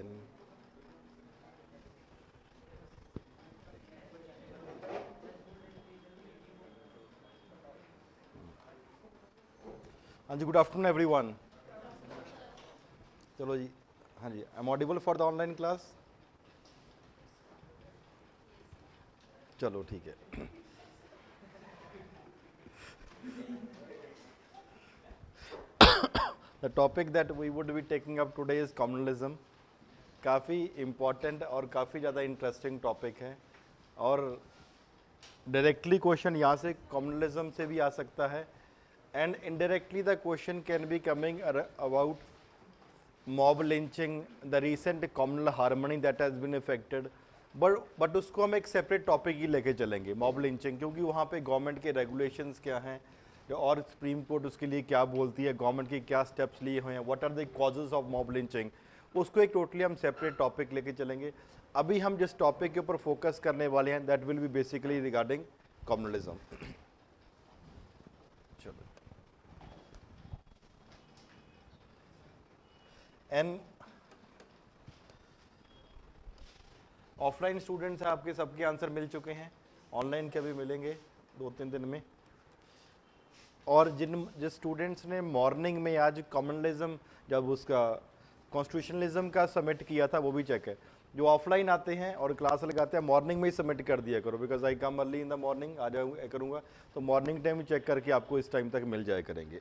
10। हाँ जी, good afternoon everyone. चलो जी, हाँ जी, I am audible for the online class? चलो ठीक है। The topic that we would be taking up today is communalism. काफ़ी इम्पॉर्टेंट और काफ़ी ज़्यादा इंटरेस्टिंग टॉपिक है, और डायरेक्टली क्वेश्चन यहाँ से कम्युनलिज्म से भी आ सकता है, and indirectly the question can be coming about mob lynching, the recent communal harmony that has been effected. But उसको हम एक सेपरेट टॉपिक ही लेके चलेंगे, मॉब लिंचिंग, क्योंकि वहाँ पे गवर्नमेंट के रेगुलेशंस क्या हैं और सुप्रीम कोर्ट उसके लिए क्या बोलती है, गवर्नमेंट के क्या स्टेप्स लिए हुए हैं, what are the causes of mob lynching, उसको एक टोटली हम सेपरेट टॉपिक लेके चलेंगे। अभी हम जिस टॉपिक के ऊपर फोकस करने वाले हैं that will be basically regarding communalism. चलो, एंड ऑफलाइन स्टूडेंट्स हैं आपके, सबके आंसर मिल चुके हैं, ऑनलाइन के भी मिलेंगे 2-3 दिन में। और जिस स्टूडेंट्स ने मॉर्निंग में आज कम्युनलिज्म जब उसका कॉन्स्टिट्यूशनलिज्म का सबमिट किया था वो भी चेक है। जो ऑफलाइन आते हैं और क्लास लगाते हैं मॉर्निंग में ही सबमिट कर दिया करो, because I come early in the morning, आ जाऊँ करूँगा तो मॉर्निंग टाइम चेक करके आपको इस टाइम तक मिल जाया करेंगे।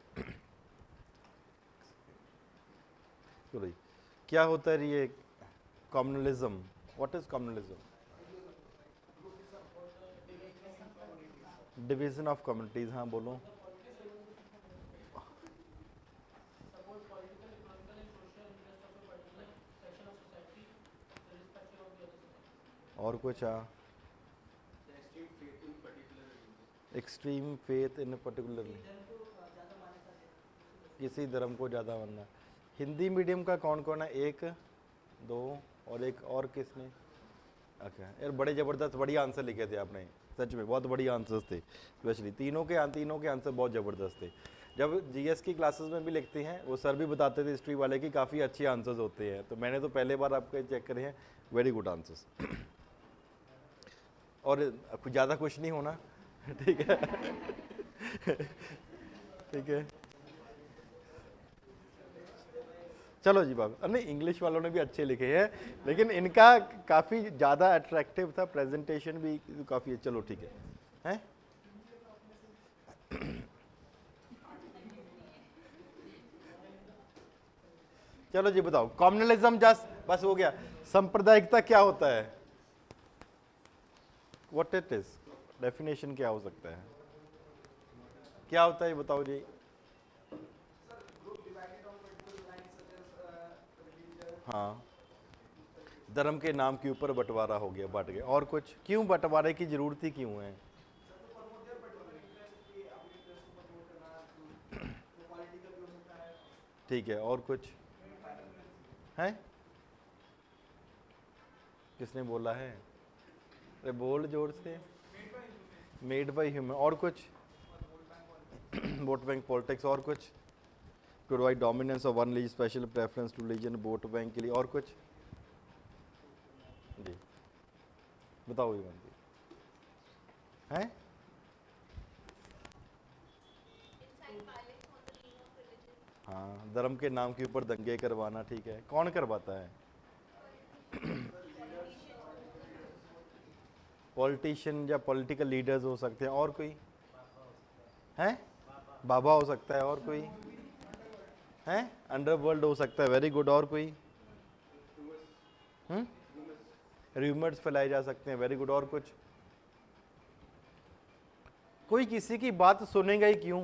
तो भाई क्या होता है ये communalism? What is communalism? Division of communities. हाँ बोलो। और कुछ? हाँ, एक्सट्रीम फेथ इन पर्टिकुलर, किसी धर्म को ज़्यादा मानना। हिंदी मीडियम का कौन कौन है? 1 2 और एक और किसने? अच्छा यार, बड़े ज़बरदस्त बढ़िया आंसर लिखे थे आपने, सच में बहुत बढ़िया आंसर्स थे, स्पेशली तीनों के आंसर बहुत ज़बरदस्त थे। जब जीएस की क्लासेस में भी लिखते हैं वो सर भी बताते थे हिस्ट्री वाले की काफ़ी अच्छे आंसर्स होते हैं, तो मैंने तो पहले बार आपके चेक करे हैं, वेरी गुड आंसर्स। और ज़्यादा कुछ नहीं होना, ठीक है। ठीक है, चलो जी बाबा। नहीं, इंग्लिश वालों ने भी अच्छे लिखे हैं, लेकिन इनका काफ़ी ज़्यादा अट्रैक्टिव था, प्रेजेंटेशन भी काफ़ी। चलो ठीक है, हैं? चलो जी बताओ, कम्युनलिज्म जस्ट बस हो गया। सांप्रदायिकता क्या होता है? व्हाट इट इज, डेफिनेशन क्या हो सकता है, क्या होता है ये बताओ जी। हाँ, धर्म के नाम के ऊपर बंटवारा हो गया, बट गया। और कुछ? क्यों बंटवारे की जरूरत ही क्यों है? ठीक है, और कुछ है? किसने बोला है? अरे बोल जोर से। Made by human. और कुछ? Vote bank politics. और कुछ? Provide dominance of one lease, special preference to region vote bank के लिए। और कुछ जी बताओ ये जी है? हाँ, धर्म के नाम के ऊपर दंगे करवाना, ठीक है, कौन करवाता है? पॉलिटिशियन या पॉलिटिकल लीडर्स हो सकते हैं। और कोई है? बाबा हो सकता है। और कोई है? अंडरवर्ल्ड हो सकता है, वेरी गुड। और कोई? र्यूमर्स फैलाए जा सकते हैं, वेरी गुड। और कुछ? कोई किसी की बात सुनेगा ही क्यों?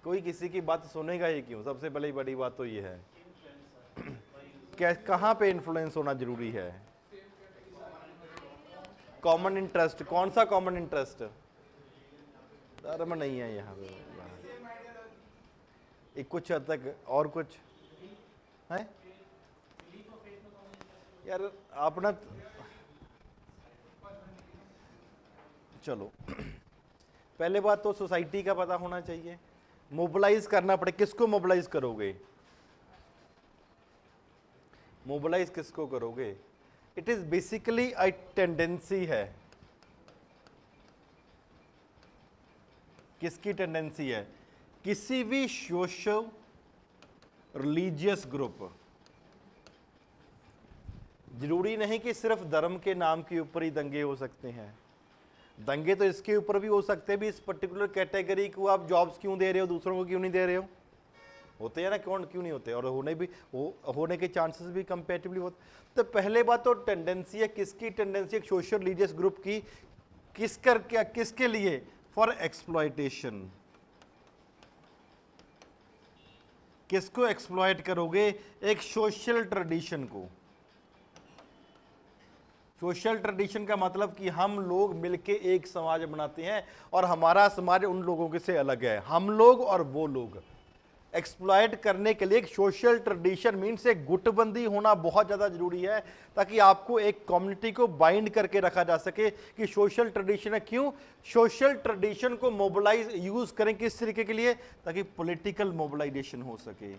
कोई किसी की बात सुनेगा ही क्यों? सबसे पहले बड़ी बात तो ये है, कहाँ पे इन्फ्लुएंस होना जरूरी है? Common interest. कौन सा कॉमन इंटरेस्ट? धर्म नहीं है यहाँ पे, एक कुछ हद तक। और कुछ है? यार आप ना, चलो पहले बात तो सोसाइटी का पता होना चाहिए, मोबिलाइज करना पड़े। किसको मोबिलाइज करोगे? मोबिलाइज किसको करोगे? It is basically a tendency है। किसकी टेंडेंसी है? किसी भी सोशल रिलीजियस ग्रुप, जरूरी नहीं कि सिर्फ धर्म के नाम के ऊपर ही दंगे हो सकते हैं, दंगे तो इसके ऊपर भी हो सकते हैं भी, इस पर्टिकुलर कैटेगरी को आप जॉब्स क्यों दे रहे हो, दूसरों को क्यों नहीं दे रहे हो? होते हैं ना, कौन क्यों नहीं होते, और होने के चांसेस भी कंपेरेटिवली होते। तो पहले बात तो टेंडेंसी है, किसकी टेंडेंसी? एक सोशल रिलीजियस ग्रुप की, किसके लिए? For exploitation. किसको एक्सप्लॉयट करोगे? एक सोशल ट्रेडिशन को। सोशल ट्रेडिशन का मतलब कि हम लोग मिलके एक समाज बनाते हैं और हमारा समाज उन लोगों के से अलग है, हम लोग और वो लोग। एक्सप्लॉयट करने के लिए एक सोशल ट्रेडिशन मीन्स एक गुटबंदी होना बहुत ज़्यादा जरूरी है, ताकि आपको एक कम्युनिटी को बाइंड करके रखा जा सके कि सोशल ट्रेडिशन है। क्यों? सोशल ट्रेडिशन को मोबिलाइज यूज करें किस तरीके के लिए? ताकि पॉलिटिकल मोबिलाइजेशन हो सके।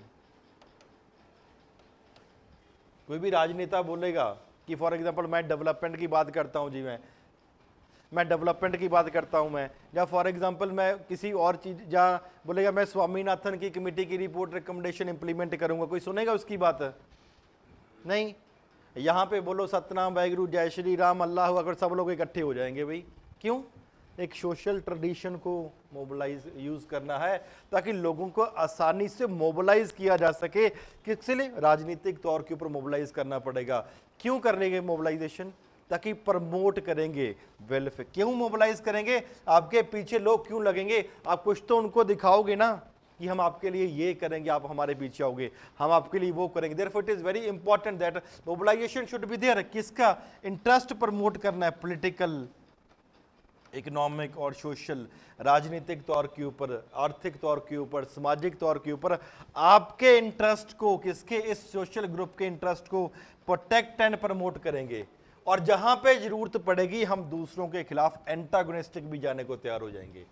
कोई भी राजनेता बोलेगा कि फॉर एग्जांपल मैं डेवलपमेंट की बात करता हूं जी, मैं डेवलपमेंट की बात करता हूं मैं, या फॉर एग्जांपल मैं किसी और चीज, या बोलेगा मैं स्वामीनाथन की कमेटी की रिपोर्ट रिकमेंडेशन इंप्लीमेंट करूंगा, कोई सुनेगा उसकी बात? नहीं। यहां पे बोलो सतनाम वाहिगुरु जय श्री राम अल्लाह अकबर, सब लोग इकट्ठे हो जाएंगे भाई। क्यों? एक सोशल ट्रेडिशन को मोबिलाइज यूज करना है ताकि लोगों को आसानी से मोबिलाइज किया जा सके। किसके लिए? राजनीतिक तौर के ऊपर मोबिलाइज करना पड़ेगा। क्यों करेंगे मोबिलाइजेशन? ताकि प्रमोट करेंगे वेलफेयर। क्यों मोबिलाइज करेंगे? आपके पीछे लोग क्यों लगेंगे? आप कुछ तो उनको दिखाओगे ना कि हम आपके लिए ये करेंगे, आप हमारे पीछे आओगे, हम आपके लिए वो करेंगे। Therefore it is very important that mobilization should be there. किसका इंटरेस्ट प्रमोट करना है? पॉलिटिकल, इकोनॉमिक और सोशल, राजनीतिक तौर के ऊपर, आर्थिक तौर के ऊपर, सामाजिक तौर के ऊपर आपके इंटरेस्ट को, किसके? इस सोशल ग्रुप के इंटरेस्ट को प्रोटेक्ट एंड प्रमोट करेंगे। और जहां पे जरूरत पड़ेगी हम दूसरों के खिलाफ एंटागोनिस्टिक भी जाने को तैयार हो जाएंगे।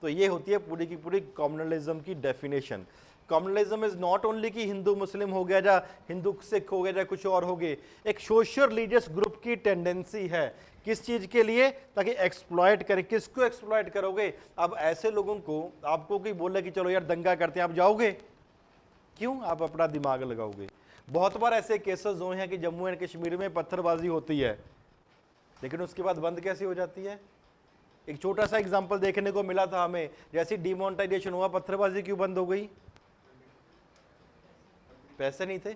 तो ये होती है पूरी की पूरी कम्युनलिज्म की definition. Communalism is not only कि हिंदू मुस्लिम हो गया, या हिंदू सिख हो गया, या कुछ और हो गए। एक सोशल रिलीजियस ग्रुप की टेंडेंसी है। किस चीज के लिए? ताकि एक्सप्लॉयट करें। किसको एक्सप्लॉयट करोगे? अब ऐसे लोगों को, आपको कोई बोले कि चलो यार दंगा करते हैं, आप जाओगे? क्यों? आप अपना दिमाग लगाओगे। बहुत बार ऐसे केसेस हुए हैं कि जम्मू एंड कश्मीर में पत्थरबाजी होती है, लेकिन उसके बाद बंद कैसे हो जाती है? एक छोटा सा एग्जांपल देखने को मिला था हमें, जैसे डिमोनेटाइजेशन हुआ, पत्थरबाजी क्यों बंद हो गई? पैसे नहीं थे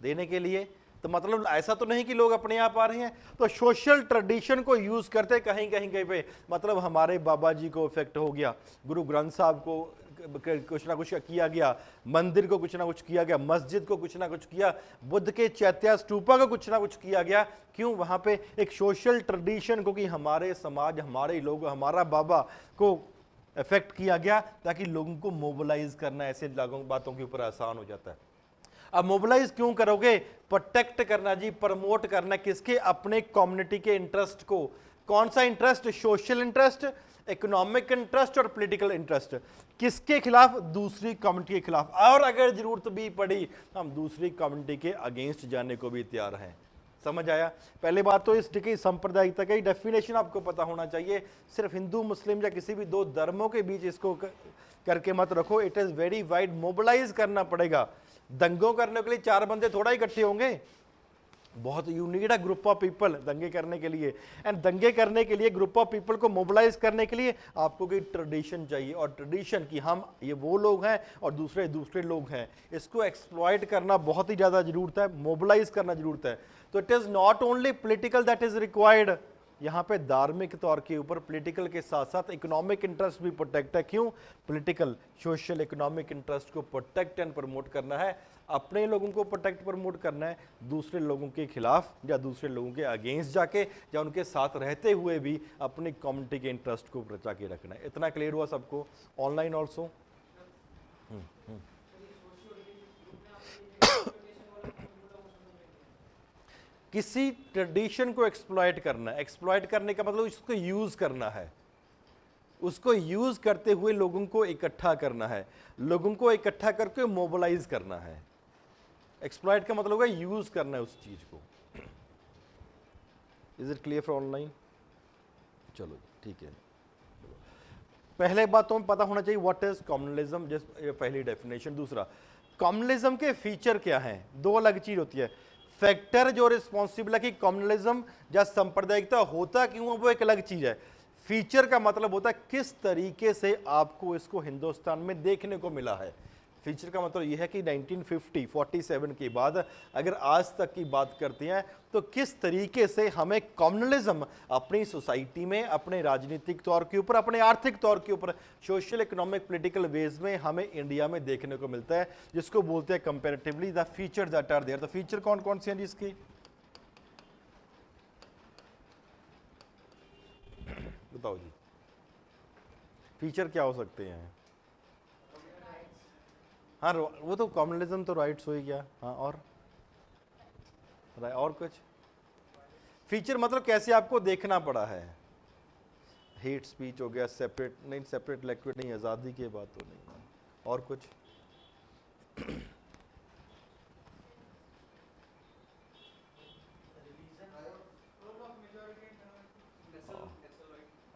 देने के लिए। तो मतलब ऐसा तो नहीं कि लोग अपने आप आ रहे हैं। तो सोशल ट्रेडिशन को यूज करते कहीं पे, मतलब हमारे बाबा जी को इफेक्ट हो गया, गुरु ग्रंथ साहब को कुछ ना कुछ किया गया, मंदिर को कुछ ना कुछ किया गया, मस्जिद को कुछ ना कुछ किया, बुद्ध के चैत्य स्तूपा को कुछ ना कुछ किया गया। क्यों? वहां पे एक सोशल ट्रेडिशन को, कि हमारे समाज, हमारे लोग, हमारा बाबा को इफेक्ट किया गया, ताकि लोगों को मोबिलाइज करना ऐसे बातों के ऊपर आसान हो जाता है। अब मोबिलाइज क्यों करोगे? प्रोटेक्ट करना जी, प्रमोट करना। किसके? अपने कम्युनिटी के इंटरेस्ट को। कौन सा interest? Social interest, economic interest और पॉलिटिकल इंटरेस्ट। किसके खिलाफ? दूसरी कम्युनिटी के खिलाफ। और अगर जरूरत भी पड़ी हम दूसरी कम्युनिटी के अगेंस्ट जाने को भी तैयार हैं। समझ आया? पहले बात तो इसकी सांप्रदायिकता का डेफिनेशन आपको पता होना चाहिए। सिर्फ हिंदू मुस्लिम या किसी भी दो धर्मों के बीच इसको करके मत रखो। It is very wide. Mobilize करना पड़ेगा। दंगों करने के लिए चार बंदे थोड़ा इकट्ठे होंगे, बहुत you need a group of people दंगे करने के लिए। एंड दंगे करने के लिए, ग्रुप ऑफ पीपल को मोबिलाइज करने के लिए आपको कोई ट्रेडिशन चाहिए, और ट्रेडिशन की हम ये वो लोग हैं और दूसरे दूसरे लोग हैं, इसको एक्सप्लॉइट करना बहुत ही ज़्यादा जरूरत है, मोबिलाइज करना जरूरत है। तो it is not only political that is required, यहाँ पे धार्मिक तौर के ऊपर पॉलिटिकल के साथ साथ इकोनॉमिक इंटरेस्ट भी प्रोटेक्ट है। क्यों? पॉलिटिकल, सोशल, इकोनॉमिक इंटरेस्ट को प्रोटेक्ट एंड प्रमोट करना है। अपने लोगों को प्रोटेक्ट प्रमोट करना है, दूसरे लोगों के खिलाफ या दूसरे लोगों के अगेंस्ट जाके या उनके साथ रहते हुए भी अपनी कम्युनिटी के इंटरेस्ट को बचा के रखना है। इतना क्लियर हुआ सबको? ऑनलाइन ऑल्सो किसी ट्रेडिशन को एक्सप्लॉइट करना है। एक्सप्लॉइट करने का मतलब उसको यूज करना है, उसको यूज करते हुए लोगों को इकट्ठा करना है, लोगों को इकट्ठा करके मोबिलाइज करना है। एक्सप्लॉइट का मतलब होगा यूज करना है उस चीज को। Is it clear for online? चलो ठीक है। पहले बात तो हमें पता होना चाहिए व्हाट इज कम्युनलिज्म, जस्ट पहली डेफिनेशन। दूसरा, कम्युनलिज्म के फीचर क्या हैं? दो अलग चीज होती है। फैक्टर जो रिस्पॉन्सिबल है कि कम्युनलिज्म या सांप्रदायिकता होता क्यों है, वो एक अलग चीज है। फीचर का मतलब होता है किस तरीके से आपको इसको हिंदुस्तान में देखने को मिला है। फीचर का मतलब यह है कि 1947 के बाद अगर आज तक की बात करते हैं तो किस तरीके से हमें कम्युनलिज्म अपनी सोसाइटी में, अपने राजनीतिक तौर के ऊपर, अपने आर्थिक तौर के ऊपर, सोशल इकोनॉमिक पॉलिटिकल वेज में हमें इंडिया में देखने को मिलता है, जिसको बोलते हैं comparatively the features that are there. तो फीचर कौन कौन से हैं जिसके? बताओ जी, फीचर क्या हो सकते हैं? हाँ, वो तो कम्युनलिज्म तो राइट्स हो ही गया। हाँ, और कुछ फीचर मतलब कैसे आपको देखना पड़ा है। हेट स्पीच हो गया, सेपरेट नहीं, सेपरेट लिक्विड नहीं, आज़ादी की बात तो नहीं। और कुछ?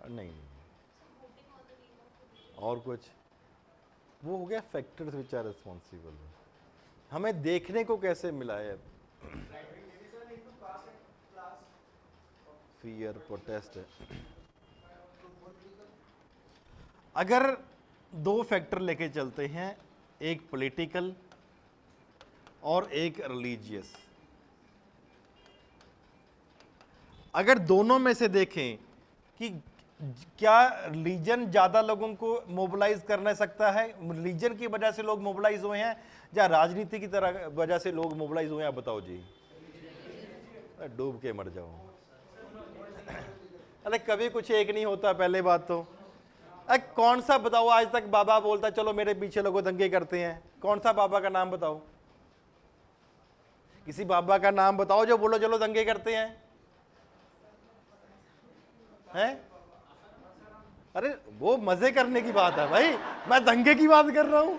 नहीं, और कुछ? वो हो गया फैक्टर्स विच आर रिस्पॉन्सिबल। हमें देखने को कैसे मिला है? Fear, protest. अगर दो फैक्टर लेके चलते हैं, एक पॉलिटिकल और एक रिलीजियस, अगर दोनों में से देखें कि क्या रिलीजन ज्यादा लोगों को मोबिलाइज करना सकता है, रिलीजन की वजह से लोग मोबिलाइज हुए हैं, या राजनीति की तरह वजह से लोग मोबिलाइज हुए हैं? आप बताओ जी। डूब के मर जाओ। अरे कभी कुछ एक नहीं होता। पहले बात तो कौन सा बताओ आज तक बाबा बोलता चलो मेरे पीछे लोग दंगे करते हैं? कौन सा बाबा का नाम बताओ? किसी बाबा का नाम बताओ जो बोलो चलो दंगे करते हैं? हैं? अरे वो मजे करने की बात है भाई, मैं दंगे की बात कर रहा हूं।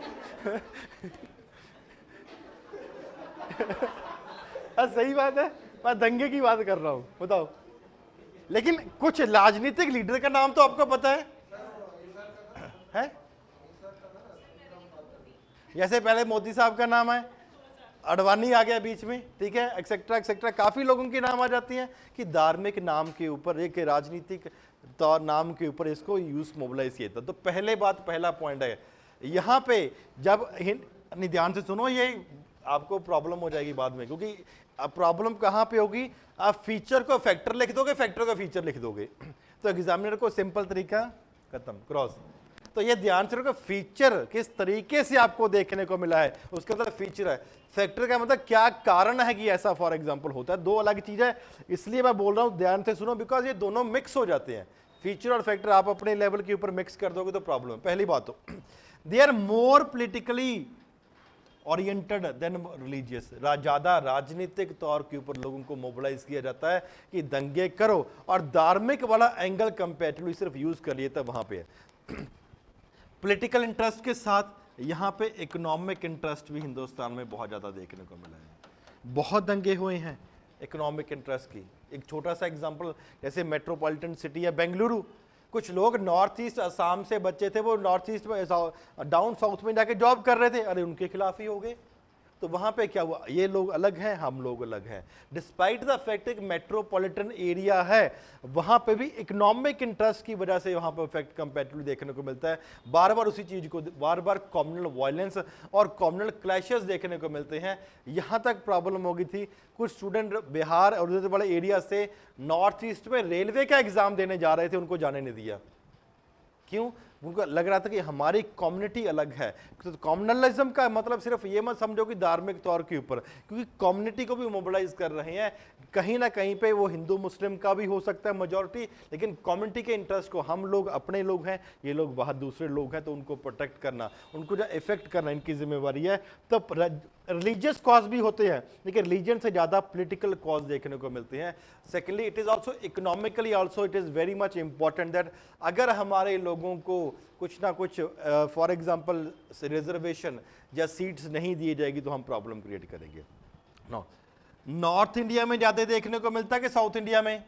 सही बात है, मैं दंगे की बात कर रहा हूं। बताओ। लेकिन कुछ राजनीतिक लीडर का नाम तो आपको पता है? जैसे पहले मोदी साहब का नाम है, अडवाणी आ गया बीच में, ठीक है, एक्सेट्रा एक्सेट्रा, काफी लोगों के नाम आ जाती हैं कि धार्मिक नाम के ऊपर, एक राजनीतिक तौर नाम के ऊपर इसको यूज मोबिलाइज किया था। तो पहले बात, पहला पॉइंट है यहाँ पे, जब नहीं ध्यान से सुनो, ये आपको प्रॉब्लम हो जाएगी बाद में, क्योंकि अब प्रॉब्लम कहाँ पे होगी? आप फीचर को फैक्टर लिख दोगे, फैक्टर को फीचर लिख दोगे, तो एग्जामिनर को सिंपल तरीका खत्म, क्रॉस। तो ये ध्यान से रखो, फीचर किस तरीके से आपको देखने को मिला है, उसका मतलब फीचर है। फैक्टर का मतलब क्या कारण है कि ऐसा फॉर एग्जांपल होता है, दो अलग चीज है। इसलिए मैं बोल रहा हूं ध्यान से सुनो, बिकॉज ये दोनों मिक्स हो जाते हैं। फीचर और फैक्टर आप अपने लेवल के ऊपर मिक्स कर दोगे तो प्रॉब्लम है। पहली बात तो they are more politically oriented than religious, ज्यादा राजनीतिक तौर के ऊपर लोगों को मोबिलाइज किया जाता है कि दंगे करो, और धार्मिक वाला एंगल कंपेरेटिवली सिर्फ यूज कर लिए, तब वहां पे है। पॉलिटिकल इंटरेस्ट के साथ यहाँ पे इकोनॉमिक इंटरेस्ट भी हिंदुस्तान में बहुत ज़्यादा देखने को मिला है। बहुत दंगे हुए हैं इकोनॉमिक इंटरेस्ट की। एक छोटा सा एग्जांपल, जैसे मेट्रोपॉलिटन सिटी है बेंगलुरु, कुछ लोग नॉर्थ ईस्ट असम से बच्चे थे, वो नॉर्थ ईस्ट में डाउन साउथ में जाके जॉब कर रहे थे, अरे उनके खिलाफ ही हो गए। तो वहाँ पे क्या हुआ? ये लोग अलग हैं, हम लोग अलग हैं। डिस्पाइट द फैक्ट एक मेट्रोपॉलिटन एरिया है, वहाँ पे भी इकोनॉमिक इंटरेस्ट की वजह से वहाँ पे इफेक्ट कंपैरेटिवली देखने को मिलता है। बार बार उसी चीज़ को, बार बार कम्युनल वायलेंस और कम्युनल क्लैशेस देखने को मिलते हैं। यहाँ तक प्रॉब्लम हो गई थी, कुछ स्टूडेंट बिहार और उधर बड़े एरिया से नॉर्थ ईस्ट में रेलवे का एग्जाम देने जा रहे थे, उनको जाने नहीं दिया। क्यों? उनको लग रहा था कि हमारी कम्युनिटी अलग है। तो कम्युनलिज्म का मतलब सिर्फ ये मत समझो कि धार्मिक तौर के ऊपर, क्योंकि कम्युनिटी को भी मोबिलाइज कर रहे हैं। कहीं ना कहीं पे वो हिंदू मुस्लिम का भी हो सकता है मेजॉरिटी, लेकिन कम्युनिटी के इंटरेस्ट को, हम लोग अपने लोग हैं, ये लोग बाहर दूसरे लोग हैं, तो उनको प्रोटेक्ट करना, उनको जो इफेक्ट करना इनकी जिम्मेवारी है। तो रिलीजियस कॉज भी होते हैं, लेकिन रिलीजन से ज़्यादा पोलिटिकल कॉज देखने को मिलते हैं। Secondly, it is also economically also it is very much important that अगर हमारे लोगों को कुछ ना कुछ फॉर एग्जांपल रिजर्वेशन या सीट्स नहीं दिए जाएगी तो हम प्रॉब्लम क्रिएट करेंगे। नो, नॉर्थ इंडिया में ज्यादा देखने को मिलता है कि साउथ इंडिया में?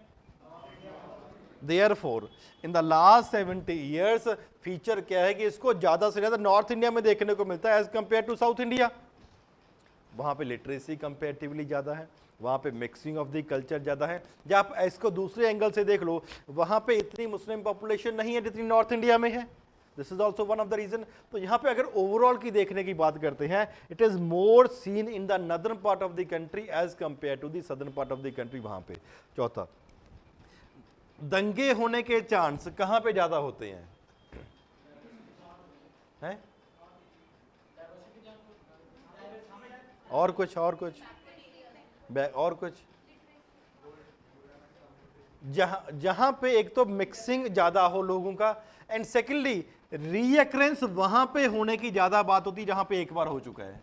Therefore, in the last 70 years feature क्या है कि इसको ज्यादा से ज्यादा नॉर्थ इंडिया में देखने को मिलता है as compare to south India. वहां पे लिटरेसी कंपेरेटिवली ज्यादा है, वहां पे मिक्सिंग ऑफ द कल्चर ज्यादा है। जब आप इसको दूसरे एंगल से देख लो, वहां पे इतनी मुस्लिम पॉपुलेशन नहीं है जितनी नॉर्थ इंडिया में है। This is also one of the reason. तो यहाँ पे अगर ओवरऑल की देखने की बात करते हैं, it is more seen in the northern part of the country as compare to the southern part of the country. वहां पे चौथा, दंगे होने के चांस कहां पे ज्यादा होते हैं? हैं? और कुछ और कुछ जहां पे एक तो मिक्सिंग ज्यादा हो लोगों का, एंड सेकेंडली रीअक्रेंस वहां पे होने की ज्यादा बात होती है जहां पे एक बार हो चुका है।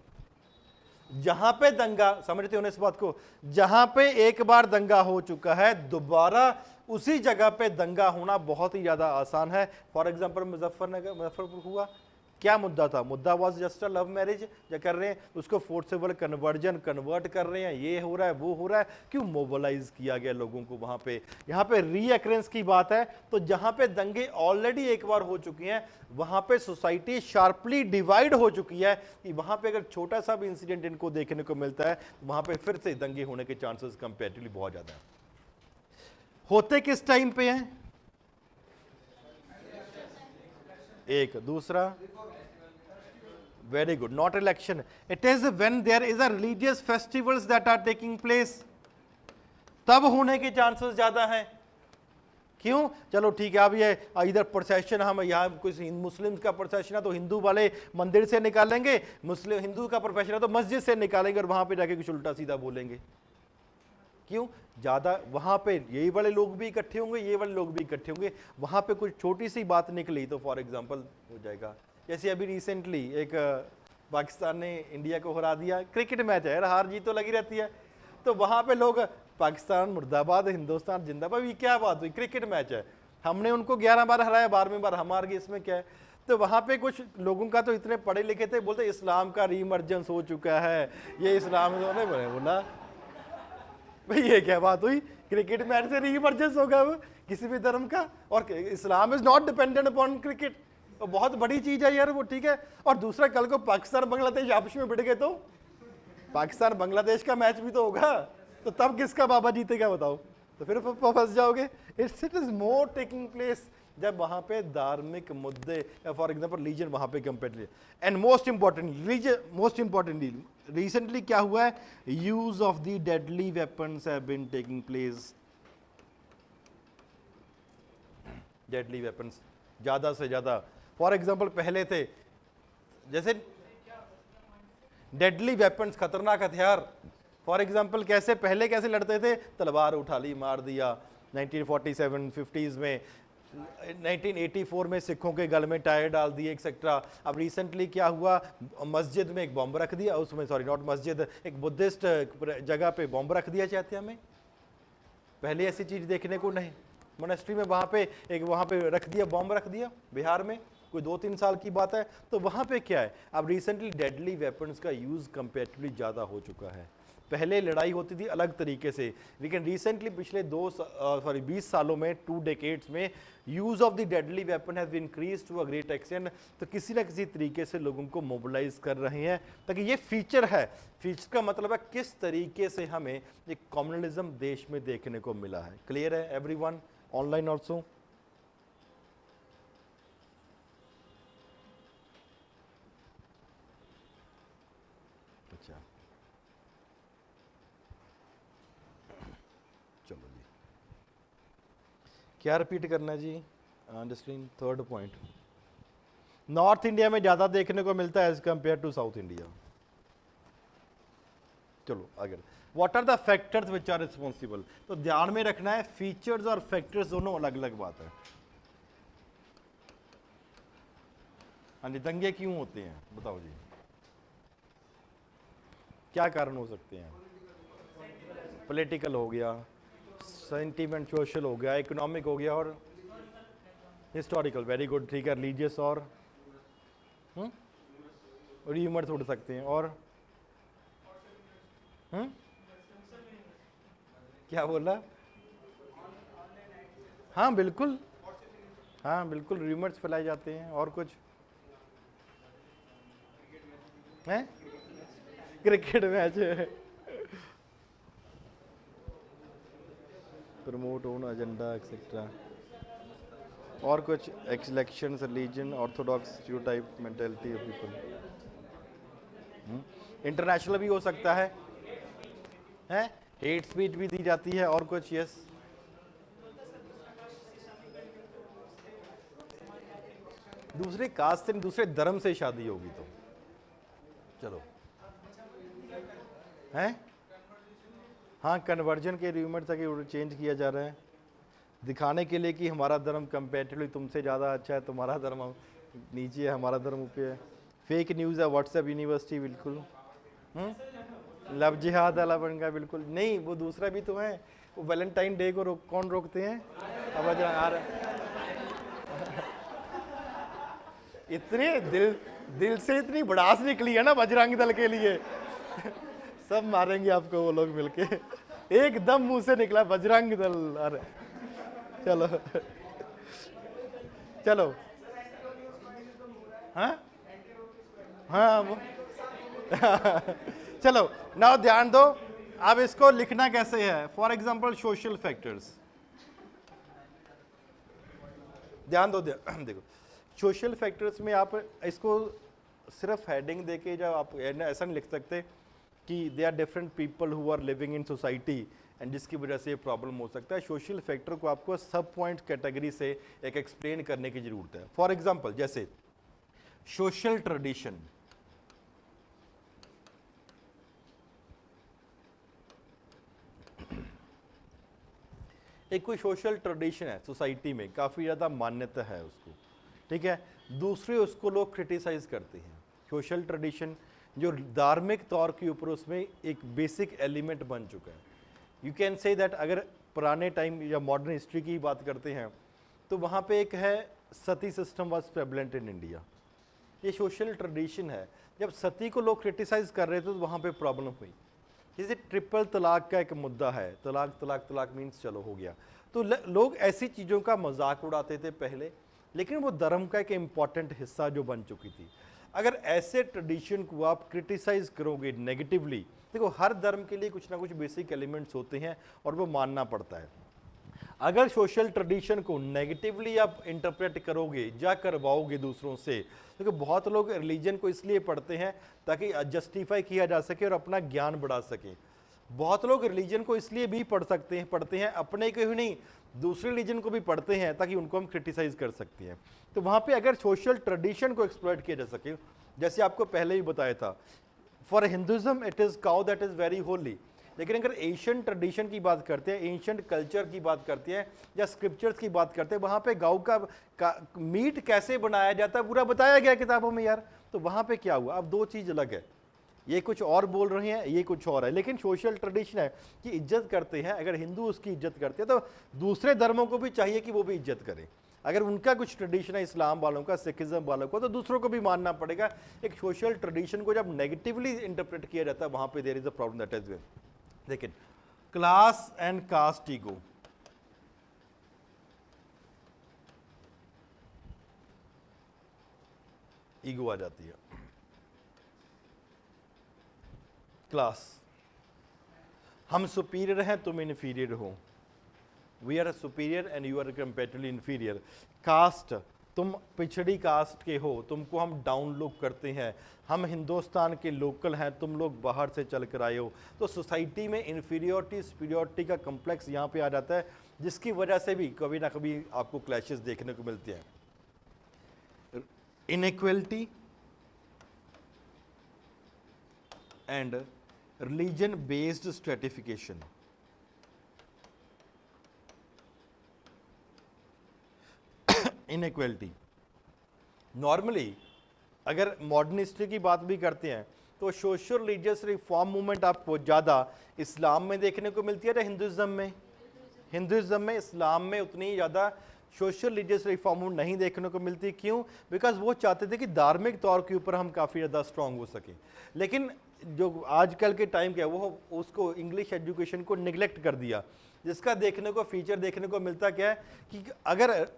जहां पे दंगा, समझते हो ना इस बात को, जहां पे एक बार दंगा हो चुका है दोबारा उसी जगह पे दंगा होना बहुत ही ज्यादा आसान है। फॉर एग्जांपल मुजफ्फरपुर हुआ, क्या मुद्दा था? मुद्दा was just a love marriage, जो कर रहे हैं उसको फोर्सेबल कन्वर्ट कर रहे हैं, ये हो रहा है वो हो रहा है। क्यों? मोबिलाइज किया गया लोगों को वहां पे। यहाँ पे रीअक्रेंस की बात है, तो जहां पे दंगे ऑलरेडी एक बार हो चुकी हैं वहां पे सोसाइटी शार्पली डिवाइड हो चुकी है कि वहां पे अगर छोटा सा भी इंसिडेंट इनको देखने को मिलता है वहां पे फिर से दंगे होने के चांसेस कंपेरेटिवली बहुत ज्यादा है। होते किस टाइम पे हैं? एक दूसरा, very good, not election, it is when there is a religious festivals that are taking place, तब होने के चांसेस ज्यादा हैं। क्यों? चलो ठीक है, अब ये इधर प्रोसेशन, हम यहाँ कुछ मुस्लिम का प्रोसेशन है तो हिंदू वाले मंदिर से निकालेंगे, मुस्लिम हिंदू का प्रोफेशन है तो मस्जिद से निकालेंगे और वहां पे जाके कुछ उल्टा सीधा बोलेंगे। क्यों? ज्यादा वहां पे ये वाले लोग भी इकट्ठे होंगे, ये वाले लोग भी इकट्ठे होंगे, वहां पे कुछ छोटी सी बात निकली तो फॉर एग्जांपल हो जाएगा। जैसे अभी रिसेंटली एक पाकिस्तान ने इंडिया को हरा दिया, क्रिकेट मैच है, हार जीत तो लगी रहती है, तो वहां पे लोग पाकिस्तान मुर्दाबाद, हिंदुस्तान जिंदाबाद, ये क्या बात हुई? क्रिकेट मैच है, हमने उनको 11 बार हराया, 12वीं बार हम हार गए, इसमें क्या है? तो वहां पे कुछ लोगों का तो इतने पढ़े लिखे थे, बोलते इस्लाम का रीइमर्जेंस हो चुका है, ये इस्लाम बोला भाई ये क्या बात हुई? क्रिकेट मैच से रीइमर्जेंस होगा वो किसी भी धर्म का? और Islam is not dependent upon cricket, तो बहुत बड़ी चीज है यार वो, ठीक है। और दूसरा, कल को पाकिस्तान बांग्लादेश आपस में भिड़ गए तो पाकिस्तान बांग्लादेश का मैच भी तो होगा, तो तब किसका बाबा जीतेगा बताओ? तो फिर फंस जाओगे। It is more taking place जब वहां पे धार्मिक मुद्दे, फॉर एग्जांपल रिलीजन वहां पे comparatively, and most importantly recently क्या हुआ है? Use of the deadly weapons have been taking place. Deadly weapons ज्यादा से ज्यादा, फॉर एग्जांपल पहले थे जैसे डेडली वेपन्स, खतरनाक हथियार, फॉर एग्जांपल कैसे पहले कैसे लड़ते थे? तलवार उठा ली, मार दिया। 1947 50s में, 1984 में सिखों के गल में टायर डाल दिए एक्सेट्रा। अब रिसेंटली क्या हुआ? मस्जिद में एक बॉम्ब रख दिया, उसमें सॉरी नॉट मस्जिद, एक बुद्धिस्ट जगह पे बॉम्ब रख दिया चैत्या में। पहले ऐसी चीज देखने को नहीं, मोनेस्ट्री में वहां पे एक वहां पे रख दिया, बॉम्ब रख दिया बिहार में, कोई 2-3 साल की बात है। तो वहां पे क्या है? अब रिसेंटली डेडली वेपन्स का यूज कंपेरेटिवली ज्यादा हो चुका है। पहले लड़ाई होती थी अलग तरीके से, लेकिन रिसेंटली पिछले 20 सालों में, 2 डेकेड्स में, use of the deadly weapon has increase to a great extent. तो किसी ना किसी तरीके से लोगों को मोबिलाइज कर रहे हैं, ताकि ये फीचर है। फीचर का मतलब है किस तरीके से हमें एक कम्युनलिज्म देश में देखने को मिला है। क्लियर है एवरीवन? Online also? अच्छा, चलो जी, क्या रिपीट करना है जी? Understand third point, north India में ज्यादा देखने को मिलता है as compare to south India. चलो आगे, what are the factors which are responsible? तो ध्यान में रखना है, फीचर्स और फैक्टर्स दोनों अलग अलग बात है। हाँ जी, दंगे क्यों होते हैं बताओ जी, क्या कारण हो सकते हैं? पॉलिटिकल हो गया, सेंटीमेंट सोशल हो गया, इकोनॉमिक हो गया, और हिस्टोरिकल, वेरी गुड, ठीक है, रिलीजियस और ह्यूमर छोड़ सकते हैं, और क्या बोला? हाँ बिल्कुल, हाँ बिल्कुल, र्यूमर्स फैलाए जाते हैं। और कुछ है? Cricket match promote own agenda etcetera. और कुछ elections, religion, Orthodox, stereotype, mentality of people. International भी हो सकता है, हेट स्पीच भी दी जाती है। और कुछ? यस, दूसरे कास्ट से, दूसरे धर्म से शादी होगी तो चलो, हैं? हाँ, कन्वर्जन के र्यूमर तक चेंज किया जा रहा है, दिखाने के लिए कि हमारा धर्म कंपेरेटिवली तुमसे ज़्यादा अच्छा है, तुम्हारा धर्म नीचे है, हमारा धर्म ऊपर है। फेक न्यूज़ है, व्हाट्सएप यूनिवर्सिटी, बिल्कुल। लव जिहाद अला बन गया, बिल्कुल नहीं। वो दूसरा भी तो है, वो वैलेंटाइन डे को कौन रोकते हैं? अब आ रहा इतने दिल से इतनी बड़ास निकली है ना बजरंग दल के लिए सब मारेंगे आपको वो लोग मिलके, एकदम मुंह से निकला बजरंग दल। अरे चलो चलो, हाँ हाँ वो चलो, नाउ ध्यान दो। अब इसको लिखना कैसे है? फॉर एग्जाम्पल सोशल फैक्टर्स, ध्यान दो, देखो सोशल फैक्टर्स में आप इसको सिर्फ हेडिंग देके जब आप ऐसा नहीं लिख सकते कि they are different people who are living in society and जिसकी वजह से ये प्रॉब्लम हो सकता है। सोशल फैक्टर को आपको सब पॉइंट कैटेगरी से एक एक्सप्लेन करने की जरूरत है। फॉर एग्जांपल जैसे सोशल ट्रेडिशन, एक कोई सोशल ट्रेडिशन है सोसाइटी में, काफ़ी ज़्यादा मान्यता है उसको, ठीक है, दूसरे उसको लोग क्रिटिसाइज करते हैं। सोशल ट्रेडिशन जो धार्मिक तौर के ऊपर उसमें एक बेसिक एलिमेंट बन चुका है। यू कैन से दैट अगर पुराने टाइम या मॉडर्न हिस्ट्री की बात करते हैं तो वहाँ पे एक है sati system was prevalent in India, ये सोशल ट्रेडिशन है। जब सती को लोग क्रिटिसाइज कर रहे थे तो वहाँ पे प्रॉब्लम हुई। जैसे ट्रिपल तलाक का एक मुद्दा है, तलाक तलाक तलाक मीन्स चलो हो गया, तो लोग ऐसी चीज़ों का मजाक उड़ाते थे पहले, लेकिन वो धर्म का एक इम्पॉर्टेंट हिस्सा जो बन चुकी थी। अगर ऐसे ट्रेडिशन को आप क्रिटिसाइज करोगे नेगेटिवली, देखो हर धर्म के लिए कुछ ना कुछ बेसिक एलिमेंट्स होते हैं और वो मानना पड़ता है। अगर सोशल ट्रेडिशन को नेगेटिवली आप इंटरप्रेट करोगे या करवाओगे दूसरों से, क्योंकि बहुत लोग रिलीजन को इसलिए पढ़ते हैं ताकि जस्टिफाई किया जा सके और अपना ज्ञान बढ़ा सके। बहुत लोग रिलीजन को इसलिए भी पढ़ते हैं अपने को ही नहीं, दूसरे रिलीजन को भी पढ़ते हैं ताकि उनको हम क्रिटिसाइज कर सकते हैं। तो वहाँ पे अगर सोशल ट्रेडिशन को एक्सप्लॉइट किया जा सके, जैसे आपको पहले ही बताया था, for Hinduism it is cow that is very Holi. लेकिन अगर एशियन ट्रेडिशन की बात करते हैं, एशियन कल्चर की बात करते हैं या स्क्रिप्चर्स की बात करते हैं, वहाँ पे गाँव का मीट कैसे बनाया जाता है पूरा बताया गया किताबों में यार। तो वहाँ पे क्या हुआ? अब दो चीज़ अलग है, ये कुछ और बोल रहे हैं, ये कुछ और है, लेकिन सोशल ट्रेडिशन है कि इज्जत करते हैं। अगर हिंदू उसकी इज्जत करते हैं तो दूसरे धर्मों को भी चाहिए कि वो भी इज्जत करें। अगर उनका कुछ ट्रेडिशन है इस्लाम वालों का, सिखिज्म वालों का, तो दूसरों को भी मानना पड़ेगा। एक सोशल ट्रेडिशन को जब नेगेटिवली इंटरप्रेट किया जाता है वहाँ पे there is a problem that is. देखिए class and caste ego, ego आ जाती है। क्लास, हम सुपीरियर हैं, तुम इन्फीरियर हो, we are superior and you are comparatively inferior. Caste, तुम पिछड़ी कास्ट के हो, तुमको हम डाउन लुक करते हैं, हम हिंदुस्तान के लोकल हैं, तुम लोग बाहर से चल कर आए हो। तो सोसाइटी में इन्फीरियोरिटी सुपीरियोरिटी का कॉम्प्लेक्स यहाँ पे आ जाता है, जिसकी वजह से भी कभी ना कभी आपको क्लैशेस देखने को मिलते हैं। Inequality and religion based stratification, inequality normally अगर मॉडर्न हिस्ट्री की बात भी करते हैं तो सोशल रिलीजियस रिफॉर्म मूवमेंट आपको ज़्यादा इस्लाम में देखने को मिलती है या हिंदुइज्म में? हिंदुइज्म में, इस्लाम में उतनी ज़्यादा सोशल रिलीजियस रिफॉर्म मूवमेंट नहीं देखने को मिलती। क्यों? बिकॉज वो चाहते थे कि धार्मिक तौर के ऊपर हम काफ़ी ज़्यादा स्ट्रांग हो सके। लेकिन जो आजकल के टाइम क्या है वो उसको इंग्लिश एजुकेशन को निगलेक्ट कर दिया, जिसका देखने को फीचर देखने को मिलता क्या है कि अगर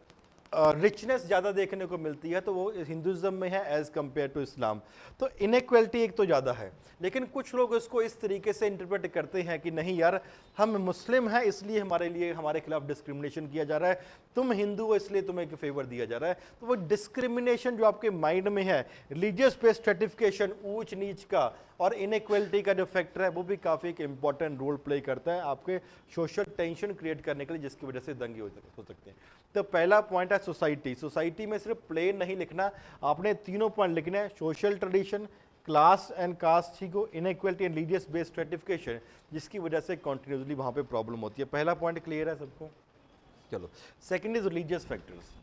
रिचनेस ज़्यादा देखने को मिलती है तो वो हिंदुज़म में है एज़ कम्पेयर टू इस्लाम। तो इनइक्वलिटी एक तो ज़्यादा है, लेकिन कुछ लोग इसको इस तरीके से इंटरप्रेट करते हैं कि नहीं यार हम मुस्लिम हैं इसलिए हमारे लिए हमारे खिलाफ डिस्क्रिमिनेशन किया जा रहा है, तुम हिंदू हो इसलिए तुम्हें एक फेवर दिया जा रहा है। तो वो डिस्क्रिमिनेशन जो आपके माइंड में है, रिलीजियस बेस्ड स्ट्रेटिफिकेशन, ऊंच नीच का और इनइक्वलिटी का जो फैक्टर है वो भी काफ़ी एक इंपॉर्टेंट रोल प्ले करता है आपके सोशल टेंशन क्रिएट करने के लिए, जिसकी वजह से दंगे हो सकते हैं। तो पहला पॉइंट है सोसाइटी। सोसाइटी में सिर्फ प्लेन नहीं लिखना, आपने तीनों पॉइंट लिखने हैं, social tradition, class and caste को, inequality and religious based stratification, जिसकी वजह से कॉन्टिन्यूसली वहाँ पे प्रॉब्लम होती है। पहला पॉइंट क्लियर है सबको? चलो, सेकंड इज रिलीजियस फैक्टर्स।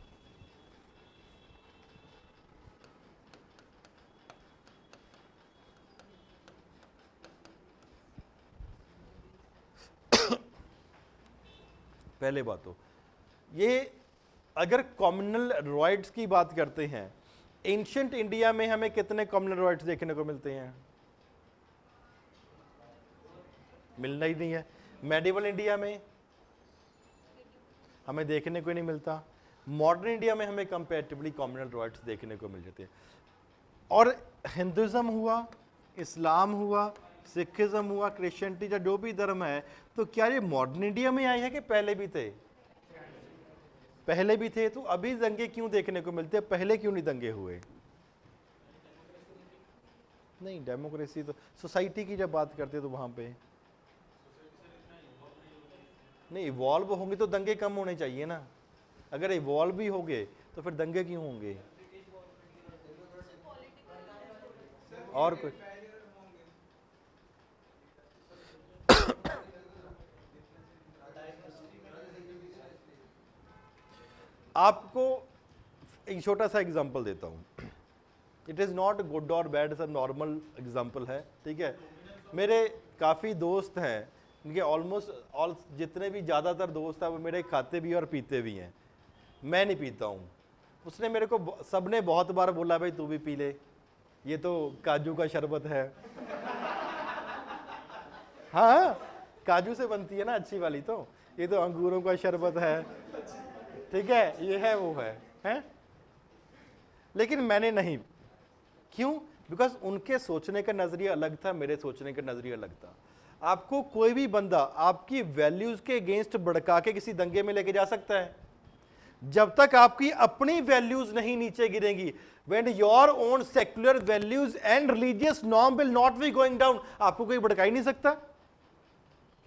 पहले बात तो ये, अगर कॉम्युनल राइट्स की बात करते हैं, एंशिएंट इंडिया में हमें कितने कॉम्युनल राइट्स देखने को मिलते हैं? मिलना ही नहीं है। मेडिवल इंडिया में हमें देखने को नहीं मिलता। मॉडर्न इंडिया में हमें कंपैरेटिवली कॉम्युनल राइट्स देखने को मिल जाते हैं। और हिंदुज़म हुआ, इस्लाम हुआ, सिखिज्म हुआ, क्रिश्चियनिटी या जो भी धर्म है, तो क्या ये मॉडर्न इंडिया में आए हैं कि पहले भी थे? पहले भी थे। तो अभी दंगे क्यों देखने को मिलते हैं, पहले क्यों नहीं दंगे हुए? नहीं, डेमोक्रेसी तो सोसाइटी की जब बात करते हैं तो वहां पे नहीं, इवॉल्व होंगे तो दंगे कम होने चाहिए ना। अगर इवॉल्व भी होंगे तो फिर दंगे क्यों होंगे? और कोई आपको एक छोटा सा एग्जांपल देता हूं। इट इज़ नॉट गुड और bad, it's a normal example है, ठीक है। मेरे काफ़ी दोस्त हैं, इनके ऑलमोस्ट ऑल जितने भी ज़्यादातर दोस्त हैं वो मेरे खाते भी और पीते भी हैं। मैं नहीं पीता हूँ। उसने मेरे को सबने बहुत बार बोला भाई तू भी पी ले, ये तो काजू का शरबत है। हाँ, काजू से बनती है ना अच्छी वाली, तो ये तो अंगूरों का शरबत है, ठीक है, ये है वो है? लेकिन मैंने नहीं। क्यों? बिकॉज उनके सोचने का नजरिया अलग था, मेरे सोचने का नजरिया अलग था। आपको कोई भी बंदा आपकी वैल्यूज के अगेंस्ट भड़का के किसी दंगे में लेके जा सकता है, जब तक आपकी अपनी वैल्यूज नहीं नीचे गिरेंगी। When your own secular values and religious norm will not be going down, आपको कोई भड़का ही नहीं सकता,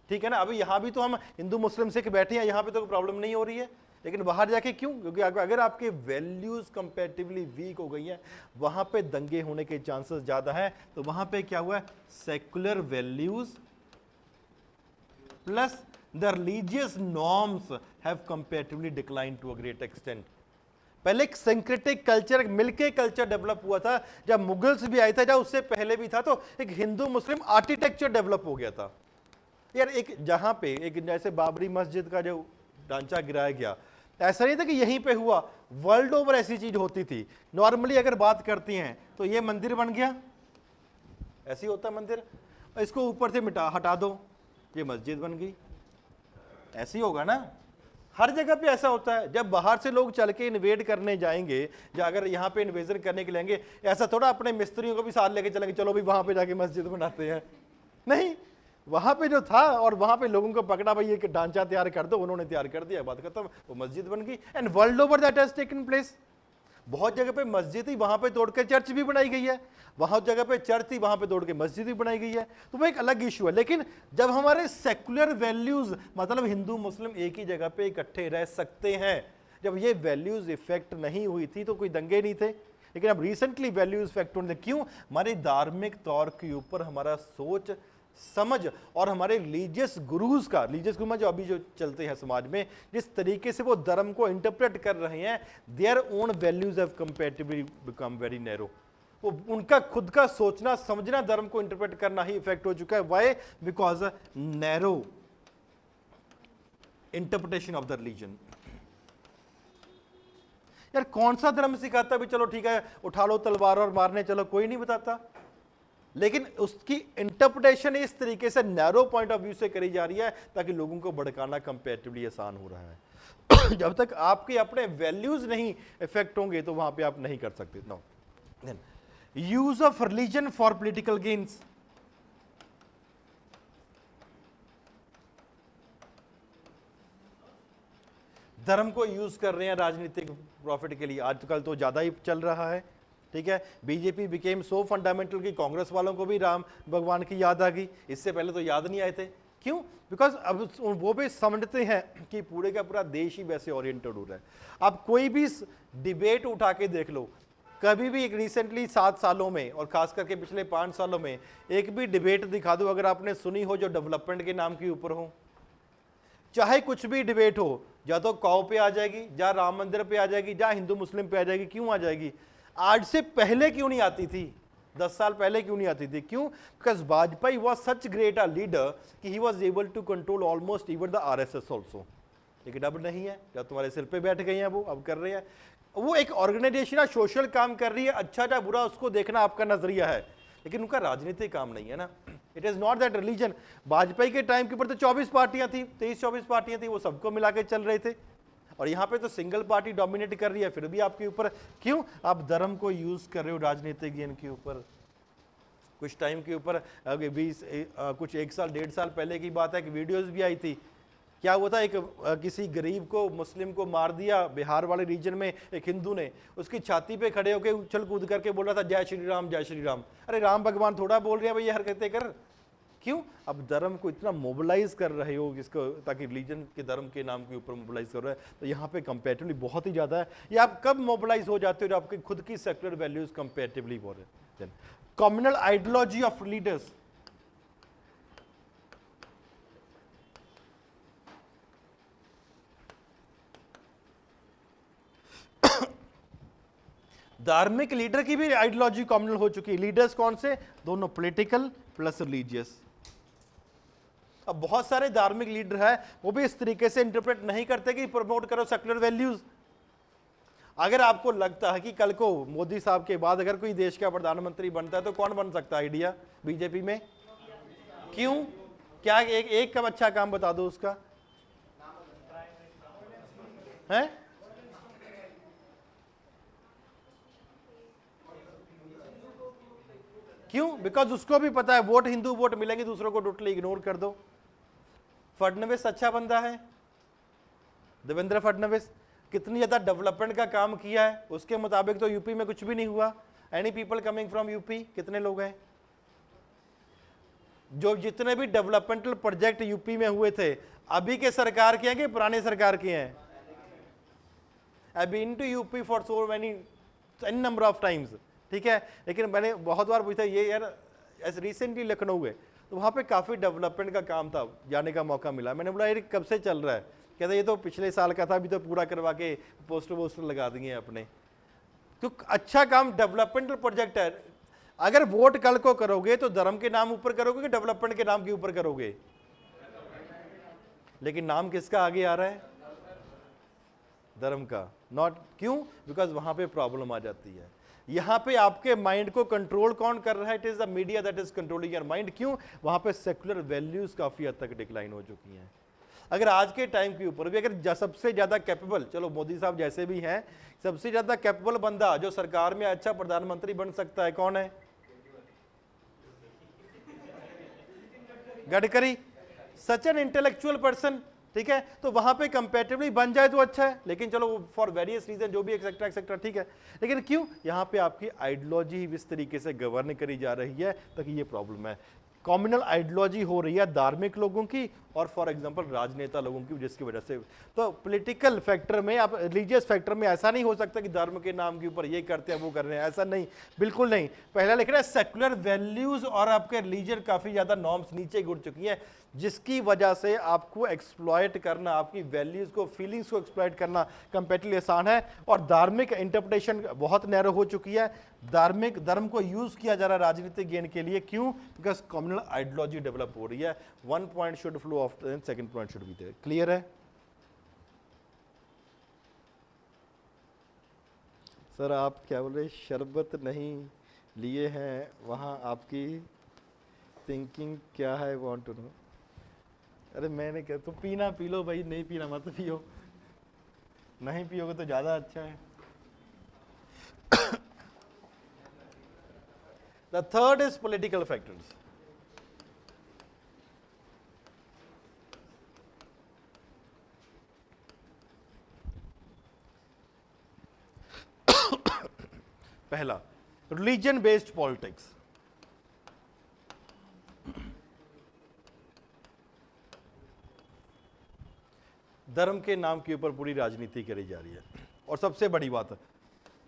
ठीक है ना। अभी यहां भी तो हम हिंदू मुस्लिम सिख बैठे हैं, यहां पे तो कोई प्रॉब्लम नहीं हो रही है, लेकिन बाहर जाके क्यों? क्योंकि अगर आपके वैल्यूज कंपैरेटिवली वीक हो गई हैं, वहां पे दंगे होने के चांसेस ज्यादा हैं। तो वहां पे क्या हुआ है? Secular values plus the religious norms have comparatively decline to a great extent. पहले एक सिंक्रेटिक कल्चर, मिलके कल्चर डेवलप हुआ था, जब मुगल्स भी आए थे, जब उससे पहले भी था, तो एक हिंदू मुस्लिम आर्किटेक्चर डेवलप हो गया था यार। एक जहां पे एक जैसे बाबरी मस्जिद का जो ढांचा गिराया गया, ऐसा नहीं था कि यहीं पे हुआ, वर्ल्ड ओवर ऐसी चीज होती थी। नॉर्मली अगर बात करती हैं तो ये मंदिर बन गया, ऐसे ही होता है मंदिर, इसको ऊपर से हटा दो, ये मस्जिद बन गई, ऐसे ही होगा ना। हर जगह पे ऐसा होता है। जब बाहर से लोग चल के इन्वेड करने जाएंगे, या अगर यहाँ पे इन्वेजन करने के लेंगे, ऐसा थोड़ा अपने मिस्त्रियों को भी साथ लेके चलेंगे, चलो भी वहां पे जाके मस्जिद बनाते हैं। नहीं, वहां पे जो था और वहां पे लोगों को पकड़ा, भाई ये ढांचा तैयार कर दो, उन्होंने तैयार कर दिया, बात खत्म, वो मस्जिद बन गई। And world over that has taken place. बहुत जगह पे मस्जिद ही वहां पे तोड़कर चर्च भी बनाई गई है, वहां जगह पे चर्च थी वहां पे तोड़ के मस्जिद भी बनाई गई है, तो वो एक अलग इशू है। लेकिन जब हमारे सेक्युलर वैल्यूज, मतलब हिंदू मुस्लिम एक ही जगह पे इकट्ठे रह सकते हैं, जब ये वैल्यूज इफेक्ट नहीं हुई थी तो कोई दंगे नहीं थे। लेकिन अब रिसेंटली वैल्यूज इफेक्ट होने, क्यों? हमारे धार्मिक तौर के ऊपर हमारा सोच समझ और हमारे रिलीजियस गुरुज का, रिलीजियस गुरु जो अभी जो चलते हैं समाज में, जिस तरीके से वो धर्म को इंटरप्रेट कर रहे हैं, their own values have comparatively become very narrow. वो उनका खुद का सोचना समझना, धर्म को इंटरप्रेट करना ही इफेक्ट हो चुका है। Why? Because narrow interpretation of the religion. यार कौन सा धर्म सिखाता भी चलो ठीक है उठा लो तलवार और मारने चलो, कोई नहीं बताता। लेकिन उसकी इंटरप्रिटेशन इस तरीके से नैरो पॉइंट ऑफ व्यू से करी जा रही है ताकि लोगों को भड़काना कंपैरेटिवली आसान हो रहा है। जब तक आपके अपने वैल्यूज नहीं इफेक्ट होंगे तो वहां पे आप नहीं कर सकते। No, use of religion for political gains. धर्म को यूज कर रहे हैं राजनीतिक प्रॉफिट के लिए, आजकल तो ज्यादा ही चल रहा है। ठीक है, बीजेपी बिकेम सो फंडामेंटल कि कांग्रेस वालों को भी राम भगवान की याद आ गई, इससे पहले तो याद नहीं आए थे। क्यों? बिकॉज अब वो भी समझते हैं कि पूरे का पूरा देश ही वैसे ओरिएंटेड हो रहा है। आप कोई भी डिबेट उठा के देख लो, कभी भी एक रिसेंटली 7 सालों में और खास करके पिछले 5 सालों में एक भी डिबेट दिखा दो अगर आपने सुनी हो जो डेवलपमेंट के नाम के ऊपर हो। चाहे कुछ भी डिबेट हो, या तो कौ पे आ जाएगी, या राम मंदिर पे आ जाएगी, या हिंदू मुस्लिम पे आ जाएगी। क्यों आ जाएगी? आज से पहले क्यों नहीं आती थी? 10 साल पहले क्यों नहीं आती थी? क्यों? Because Vajpayee was such great a leader कि he was able to control almost even the RSS also. लेकिन अब नहीं है, जब तुम्हारे सिर पे बैठ गए हैं वो, अब कर रहे हैं। वो एक ऑर्गेनाइजेशन है, सोशल काम कर रही है, अच्छा या बुरा उसको देखना आपका नजरिया है, लेकिन उनका राजनीतिक काम नहीं है ना। It is not that religion. Vajpayee के टाइम के ऊपर तो 24 पार्टियां थी, 23-24 पार्टियां थी, वो सबको मिला के चल रहे थे। और यहाँ पे तो सिंगल पार्टी डोमिनेट कर रही है, फिर भी आपके ऊपर क्यों? आप धर्म को यूज कर रहे हो राजनीतिक गेन के ऊपर। कुछ टाइम के ऊपर कुछ 1 साल 1.5 साल पहले की बात है कि वीडियोस भी आई थी। क्या हुआ था, एक किसी गरीब को, मुस्लिम को मार दिया बिहार वाले रीजन में एक हिंदू ने, उसकी छाती पे खड़े होकर उछल कूद करके बोल रहा था जय श्री राम जय श्री राम। अरे राम भगवान थोड़ा बोल रहे हैं भाई, ये हरकतें कर। क्यों? अब धर्म को इतना मोबिलाइज कर रहे हो इसको, ताकि रिलीजन के धर्म के नाम के ऊपर मोबिलाइज कर रहे हैं, तो यहाँ पे कंपेरेटिवली बहुत ही ज्यादा है। ये आप कब मोबिलाइज हो जाते हो जब आपके खुद की सेक्युलर वैल्यूज कंपेरेटिवली हो रहे हैं। Communal ideology of leaders. धार्मिक लीडर की भी आइडियोलॉजी कॉमनल हो चुकी है। लीडर्स कौन से? दोनों, पॉलिटिकल प्लस रिलीजियस। अब बहुत सारे धार्मिक लीडर है, वो भी इस तरीके से इंटरप्रेट नहीं करते कि प्रमोट करो सेक्युलर वैल्यूज। अगर आपको लगता है कि कल को मोदी साहब के बाद अगर कोई देश का प्रधानमंत्री बनता है तो कौन बन सकता है आइडिया बीजेपी में? क्यों? क्या एक कब अच्छा काम बता दो उसका है? क्यों? बिकॉज उसको भी पता है वोट हिंदू वोट मिलेंगे, दूसरों को टोटली इग्नोर कर दो। फडणवीस अच्छा बंदा है, देवेंद्र फडणवीस कितनी ज्यादा डेवलपमेंट का काम किया है, उसके मुताबिक तो यूपी में कुछ भी नहीं हुआ। Any people coming from UP, कितने लोग हैं? जो जितने भी डेवलपमेंटल प्रोजेक्ट यूपी में हुए थे, अभी के सरकार के हैं कि पुराने सरकार के हैं? I been to UP for so many number of times, ठीक है, लेकिन मैंने बहुत बार पूछा ये यार, ऐसे रिसेंटली लखनऊ गए तो वहाँ पे काफ़ी डेवलपमेंट का काम था, जाने का मौका मिला। मैंने बोला ये कब से चल रहा है? कहते ये तो पिछले साल का था, अभी तो पूरा करवा के पोस्टर वोस्टर लगा दिए अपने। तो अच्छा काम, डेवलपमेंटल प्रोजेक्ट है। अगर वोट कल को करोगे तो धर्म के नाम ऊपर करोगे कि डेवलपमेंट के नाम के ऊपर करोगे? लेकिन नाम किसका आगे आ रहा है? धर्म का, नॉट। क्यों? बिकॉज वहां पे प्रॉब्लम आ जाती है। यहां पे आपके माइंड को कंट्रोल कौन कर रहा है? It is the media that is controlling your mind. क्यों? वहां पे सेक्युलर वैल्यूज काफी हद तक डिक्लाइन हो चुकी हैं। अगर आज के टाइम के ऊपर भी अगर सबसे ज्यादा कैपेबल, चलो मोदी साहब जैसे भी हैं, सबसे ज्यादा कैपेबल बंदा जो सरकार में अच्छा प्रधानमंत्री बन सकता है कौन है? Gadkari. Such an intellectual person, ठीक है, तो वहां पे कंपेरेटिवली बन जाए तो अच्छा है, लेकिन चलो फॉर वेरियस रीजन जो भी एक्सेट्रा एक्सेट्रा, ठीक है। लेकिन क्यों? यहां पे आपकी आइडियोलॉजी इस तरीके से गवर्न करी जा रही है, ताकि ये प्रॉब्लम है। कॉम्युनल आइडियोलॉजी हो रही है धार्मिक लोगों की और फॉर एग्जांपल राजनेता लोगों की, जिसकी वजह से तो पॉलिटिकल फैक्टर में, आप रिलीजियस फैक्टर में ऐसा नहीं हो सकता कि धर्म के नाम के ऊपर ये करते हैं वो कर रहे हैं, ऐसा नहीं, बिल्कुल नहीं। पहला लिख रहा है सेक्युलर वैल्यूज और आपके रिलीजन काफी ज्यादा नॉर्म्स नीचे गिर चुकी हैं, जिसकी वजह से आपको एक्सप्लॉयट करना, आपकी वैल्यूज को, फीलिंग्स को एक्सप्लॉयट करना कंपेरेटिवली आसान है। और धार्मिक इंटरप्रिटेशन बहुत नैरो हो चुकी है। धार्मिक धर्म को यूज किया जा रहा है राजनीतिक गेन के लिए। क्यों? बिकॉज कम्युनल आइडियोलॉजी डेवलप हो रही है। One point should flow of second point should be there. Clear है सर? आप क्या बोल रहे? शरबत नहीं, लिए हैं, वहाँ आपकी थिंकिंग क्या है, वांट टू नो। अरे मैंने कहा तो पीना पी लो भाई, नहीं पीना मत पियो, नहीं पियोगे तो ज़्यादा अच्छा है। The third is political factors. पहला, रिलीजन बेस्ड पॉलिटिक्स। धर्म के नाम के ऊपर पूरी राजनीति करी जा रही है। और सबसे बड़ी बात,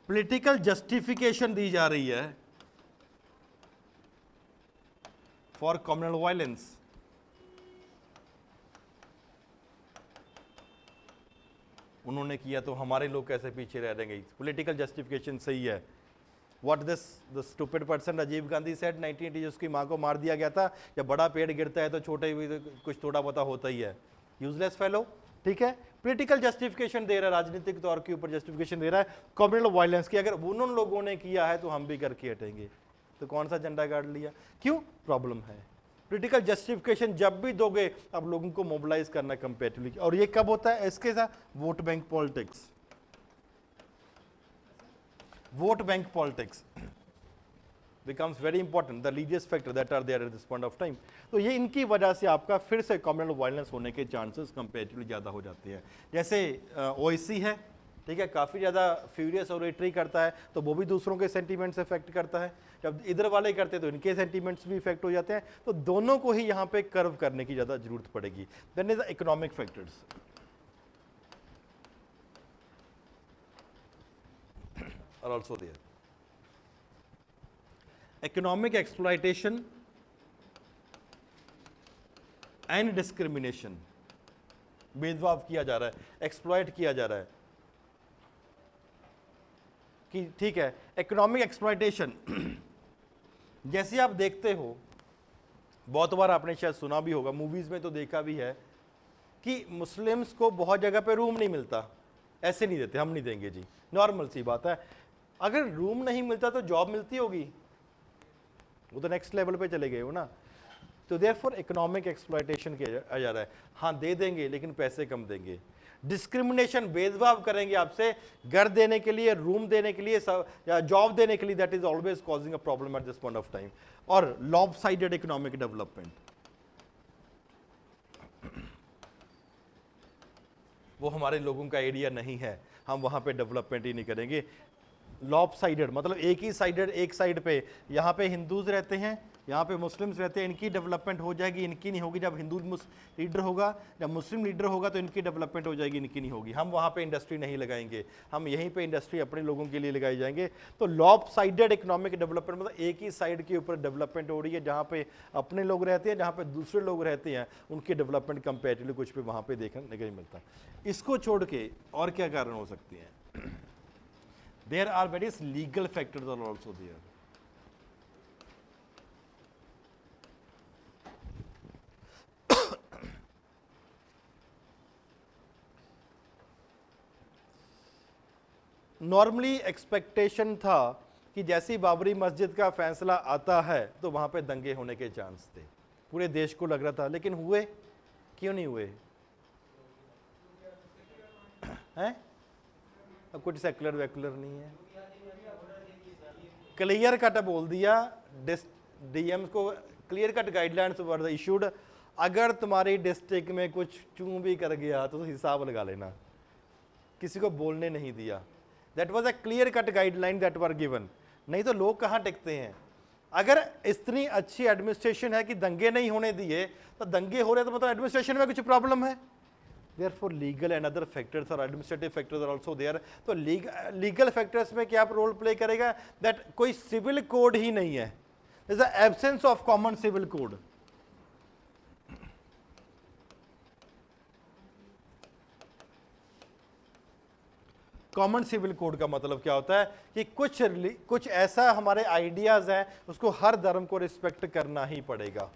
पॉलिटिकल जस्टिफिकेशन दी जा रही है फॉर कम्युनल वायलेंस। उन्होंने किया तो हमारे लोग कैसे पीछे रह जाएंगे, पॉलिटिकल जस्टिफिकेशन सही है। What this the stupid person Rajiv Gandhi said 1980, उसकी माँ को मार दिया गया था, जब बड़ा पेड़ गिरता है तो छोटे भी कुछ थोड़ा बहुत होता ही है। यूजलेस फेलो, ठीक है। पॉलिटिकल जस्टिफिकेशन दे रहा है, राजनीतिक तौर के ऊपर जस्टिफिकेशन दे रहा है कम्युनल वायलेंस की। अगर उन लोगों ने किया है तो हम भी करके हटेंगे, तो कौन सा झंडा गाड़ लिया, क्यों, प्रॉब्लम है। पॉलिटिकल जस्टिफिकेशन जब भी दोगे अब लोगों को मोबिलाइज करना कंपेरेटिवली, और ये कब होता है, इसके साथ vote bank politics. Vote bank politics becomes very important, the religious factor that are there at this point of time। तो ये इनकी वजह से आपका फिर से कम्युनल वायलेंस होने के चांसेस कंपेरेटिवली ज़्यादा हो जाते हैं। जैसे ओएसी है, ठीक है, काफ़ी ज़्यादा फ्यूरियस और रेटरी करता है, तो वो भी दूसरों के सेंटीमेंट्स इफेक्ट करता है। जब इधर वाले करते हैं तो इनके सेंटीमेंट्स भी इफेक्ट हो जाते हैं। तो दोनों को ही यहाँ पे कर्व करने की ज़्यादा जरूरत पड़ेगी। Then is the economic factors are also there. Economic exploitation and discrimination, भेदभाव किया जा रहा है, एक्सप्लॉयट किया जा रहा है कि ठीक है। इकोनॉमिक एक्सप्लॉयटेशन जैसे आप देखते हो, बहुत बार आपने शायद सुना भी होगा, मूवीज में तो देखा भी है कि मुस्लिम्स को बहुत जगह पे रूम नहीं मिलता, ऐसे नहीं देते, हम नहीं देंगे जी, नॉर्मल सी बात है। अगर रूम नहीं मिलता तो जॉब मिलती होगी, वो तो नेक्स्ट लेवल पे चले गए हो ना। तो देयरफॉर इकोनॉमिक एक्सप्लॉयटेशन किया जा रहा है, हाँ दे देंगे लेकिन पैसे कम देंगे। डिस्क्रिमिनेशन, भेदभाव करेंगे आपसे घर देने के लिए, रूम देने के लिए या जॉब देने के लिए, that is always causing a problem at this point of time. और लॉपसाइडेड इकोनॉमिक डेवलपमेंट, वो हमारे लोगों का एरिया नहीं है, हम वहां पे डेवलपमेंट ही नहीं करेंगे। लॉपसाइडेड मतलब एक ही साइडेड, एक साइड पे यहाँ पे हिंदूज रहते हैं, यहाँ पे मुस्लिम्स रहते हैं, इनकी डेवलपमेंट हो जाएगी, इनकी नहीं होगी। जब हिंदू लीडर होगा, जब मुस्लिम लीडर होगा तो इनकी डेवलपमेंट हो जाएगी, इनकी नहीं होगी। हम वहाँ पे इंडस्ट्री नहीं लगाएंगे, हम यहीं पे इंडस्ट्री अपने लोगों के लिए लगाई जाएंगे। तो लॉपसाइडेड इकोनॉमिक डेवलपमेंट मतलब एक ही साइड के ऊपर डेवलपमेंट हो रही है, जहाँ पे अपने लोग रहते हैं, जहाँ पे दूसरे लोग रहते हैं, उनकी डेवलपमेंट कंपेरेटिवली कुछ भी वहाँ पे देखने नहीं मिलता। इसको छोड़ के और क्या कारण हो सकते हैं? There are various legal factors are also there. Normally expectation था कि जैसी बाबरी मस्जिद का फैसला आता है तो वहां पे दंगे होने के चांस थे, पूरे देश को लग रहा था, लेकिन हुए क्यों नहीं हुए हैं? अब कुछ सेकुलर वैकुलर नहीं है, क्लियर कट बोल दिया, डीएम को क्लियर कट गाइडलाइंस वर इशूड, अगर तुम्हारी डिस्ट्रिक्ट में कुछ चूं भी कर गया तो हिसाब लगा लेना, किसी को बोलने नहीं दिया। That was a clear cut guideline that were given. नहीं तो लोग कहाँ टिकते हैं? अगर इतनी अच्छी एडमिनिस्ट्रेशन है कि दंगे नहीं होने दिए, तो दंगे हो रहे तो मतलब एडमिनिस्ट्रेशन में कुछ प्रॉब्लम है। Therefore, legal and other factors or administrative factors are also there। तो legal factors में क्या रोल प्ले करेगा? That कोई सिविल कोड ही नहीं है, there's the absence of common civil code। Common civil code का मतलब क्या होता है कि कुछ ऐसा हमारे आइडियाज हैं, उसको हर धर्म को रिस्पेक्ट करना ही पड़ेगा।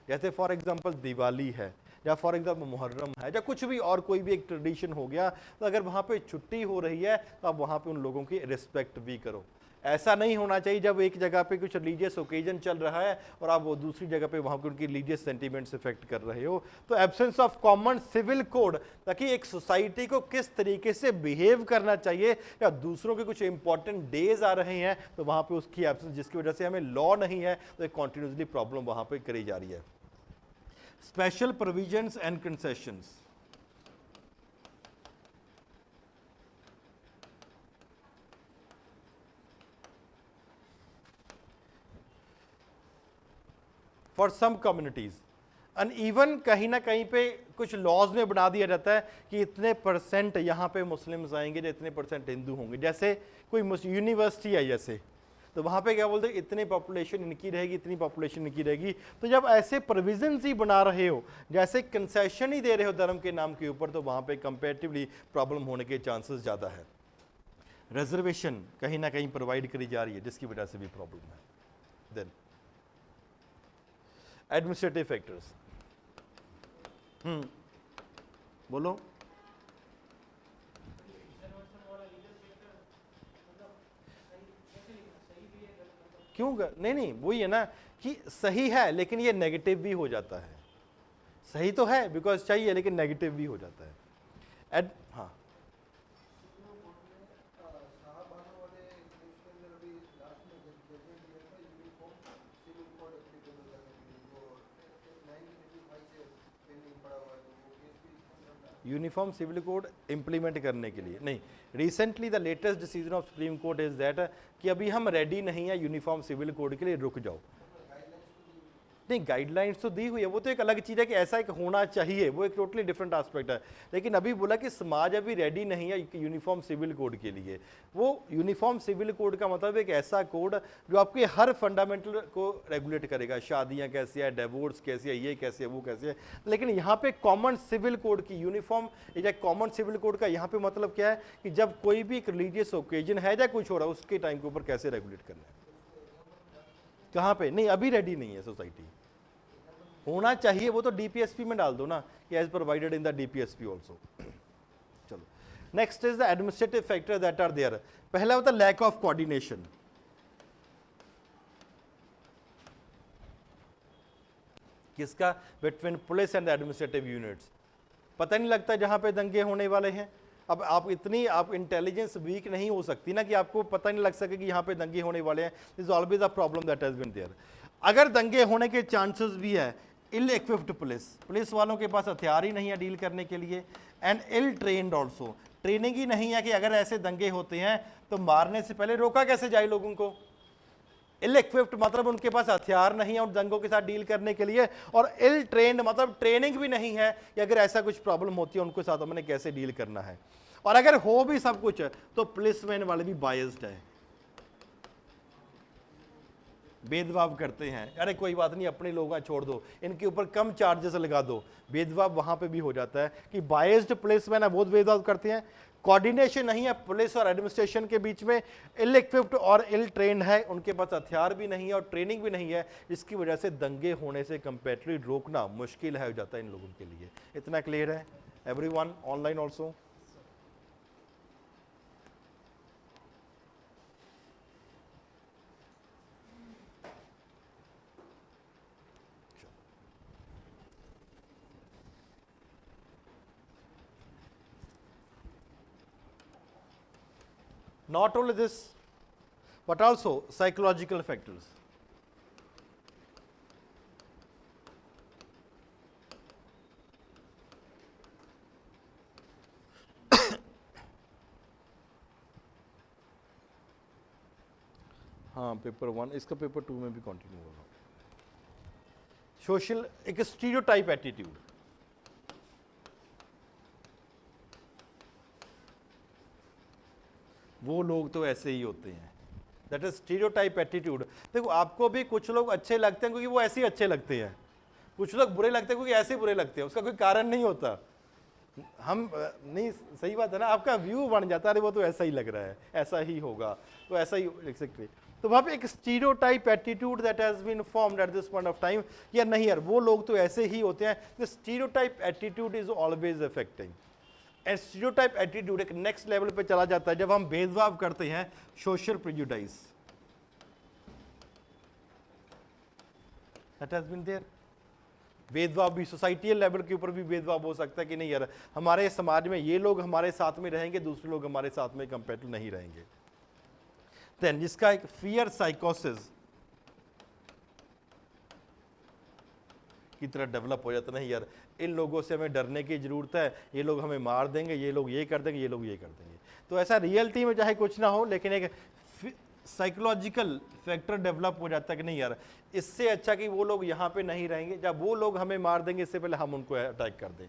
जैसे फॉर एग्जांपल दिवाली है, या फॉर एग्जाम्पल मुहर्रम है, या कुछ भी और कोई भी एक ट्रेडिशन हो गया, तो अगर वहाँ पे छुट्टी हो रही है तो आप वहाँ पे उन लोगों की रिस्पेक्ट भी करो। ऐसा नहीं होना चाहिए जब एक जगह पे कुछ रिलीजियस ओकेजन चल रहा है और आप वो दूसरी जगह पे वहाँ पे उनकी रिलीजियस सेंटीमेंट्स इफेक्ट कर रहे हो। तो absence of common civil code, ताकि एक सोसाइटी को किस तरीके से बिहेव करना चाहिए, या दूसरों के कुछ इंपॉर्टेंट डेज आ रहे हैं तो वहाँ पे उसकी एब्सेंस, जिसकी वजह से हमें लॉ नहीं है, तो एक कॉन्टिन्यूसली प्रॉब्लम वहाँ पे करी जा रही है। Special provisions and concessions, for some communities and even कहीं ना कहीं पे कुछ लॉज में बना दिया जाता है कि इतने परसेंट यहाँ पे मुस्लिम्स आएंगे, या इतने परसेंट हिंदू होंगे। जैसे कोई यूनिवर्सिटी है जैसे, तो वहाँ पे क्या बोलते हैं, इतनी पॉपुलेशन इनकी रहेगी, इतनी पॉपुलेशन इनकी रहेगी। तो जब ऐसे प्रोविजंस ही बना रहे हो, जैसे कंसेशन ही दे रहे हो धर्म के नाम के ऊपर, तो वहाँ पे कंपेरेटिवली प्रॉब्लम होने के चांसेस ज़्यादा है। रिजर्वेशन कहीं ना कहीं प्रोवाइड करी जा रही है, जिसकी वजह से भी प्रॉब्लम है। देन एडमिनिस्ट्रेटिव फैक्टर्स, बोलो। क्यों नहीं, वही है ना कि सही है लेकिन ये नेगेटिव भी हो जाता है। सही तो है बिकॉज चाहिए, लेकिन नेगेटिव भी हो जाता है। हाँ, यूनिफॉर्म सिविल कोड इंप्लीमेंट करने के लिए नहीं, recently the latest decision of supreme court is that कि अभी हम रेडी नहीं है यूनिफॉर्म सिविल कोड के लिए, रुक जाओ। नहीं, गाइडलाइंस तो दी हुई है, वो तो एक अलग चीज़ है कि ऐसा एक होना चाहिए, वो एक टोटली डिफरेंट एस्पेक्ट है। लेकिन अभी बोला कि समाज अभी रेडी नहीं है यूनिफॉर्म सिविल कोड के लिए। वो यूनिफॉर्म सिविल कोड का मतलब एक ऐसा कोड जो आपके हर फंडामेंटल को रेगुलेट करेगा, शादियाँ कैसी है, डिवोर्स कैसी है, ये कैसे है, वो कैसे है। लेकिन यहाँ पे कॉमन सिविल कोड की यूनिफॉर्म या कॉमन सिविल कोड का यहाँ पे मतलब क्या है कि जब कोई भी एक रिलीजियस ओकेजन है या कुछ हो रहा है, उसके टाइम के ऊपर कैसे रेगुलेट करना है, कहाँ पे। नहीं, अभी रेडी नहीं है सोसाइटी, होना चाहिए। वो तो डीपीएसपी में डाल दो ना कि as provided in the DPSP also. चलो, next is the administrative factor that are there. पहला होता है लैक ऑफ कोऑर्डिनेशन। किसका? Between police and administrative units. पता नहीं लगता जहां पे दंगे होने वाले हैं। अब आप इंटेलिजेंस वीक नहीं हो सकती ना कि आपको पता नहीं लग सके कि यहाँ पे दंगे होने वाले हैं। Is always a problem that has been there. अगर दंगे होने के चांसेस भी है, इल इक्विप्ड पुलिस वालों के पास हथियार ही नहीं है डील करने के लिए, and ill trained also, training ही नहीं है कि अगर ऐसे दंगे होते हैं तो मारने से पहले रोका कैसे जाए लोगों को। इल इक्विप्ड मतलब उनके पास हथियार नहीं है उन दंगों के साथ डील करने के लिए, और इल ट्रेन्ड मतलब ट्रेनिंग भी नहीं है कि अगर ऐसा कुछ प्रॉब्लम होती है उनके साथ हमने कैसे डील करना है। और अगर हो भी सब कुछ तो पुलिसमैन वाले भी बायस्ड है, भेदभाव करते हैं। अरे कोई बात नहीं, अपने लोग छोड़ दो, इनके ऊपर कम चार्जेस लगा दो। भेदभाव वहां पे भी हो जाता है कि बायस्ड पुलिसमैन है, बहुत भेदभाव करते हैं। कोऑर्डिनेशन नहीं है पुलिस और एडमिनिस्ट्रेशन के बीच में, इल इक्विप्ड और इल ट्रेन्ड है, उनके पास हथियार भी नहीं है और ट्रेनिंग भी नहीं है, जिसकी वजह से दंगे होने से कंपेरेटिवली रोकना मुश्किल है हो जाता है इन लोगों के लिए। इतना क्लियर है everyone? Online also. Not only this, but also psychological factors. हाँ, पेपर 1, इसका पेपर 2 में भी कंटिन्यू होगा। सोशल एक स्टीरियोटाइप एटीट्यूड, वो लोग तो ऐसे ही होते हैं, दैट इज स्टीरियोटाइप एटीट्यूड। देखो, आपको भी कुछ लोग अच्छे लगते हैं क्योंकि वो ऐसे ही अच्छे लगते हैं, कुछ लोग बुरे लगते हैं क्योंकि ऐसे बुरे लगते हैं, उसका कोई कारण नहीं होता। हम नहीं, सही बात है ना, आपका व्यू बन जाता है, अरे वो तो ऐसा ही लग रहा है, ऐसा ही होगा, तो ऐसा ही लिख सकते। तो वहाँ पे एक stereotype attitude that has been formed at this point of time, या नहीं यार वो लोग तो ऐसे ही होते हैं, the stereotype attitude is always affecting. And stereotype attitude एक नेक्स्ट लेवल पे चला जाता है जब हम भेदभाव करते हैं, social prejudice that has been there. भेदभाव भी सोसाइटियल लेवल के ऊपर भी भेदभाव हो सकता है कि नहीं यार हमारे समाज में ये लोग हमारे साथ में रहेंगे, दूसरे लोग हमारे साथ में कंपेरेटिव नहीं रहेंगे। देन जिसका एक फियर साइकोसिस की तरह डेवलप हो जाता, नहीं यार इन लोगों से हमें डरने की जरूरत है, ये लोग हमें मार देंगे, ये लोग ये कर देंगे, ये लोग ये कर देंगे। तो ऐसा रियलिटी में चाहे कुछ ना हो, लेकिन एक साइकोलॉजिकल फैक्टर डेवलप हो जाता है कि नहीं यार इससे अच्छा कि वो लोग यहाँ पे नहीं रहेंगे, जब वो लोग हमें मार देंगे इससे पहले हम उनको अटैक कर दें।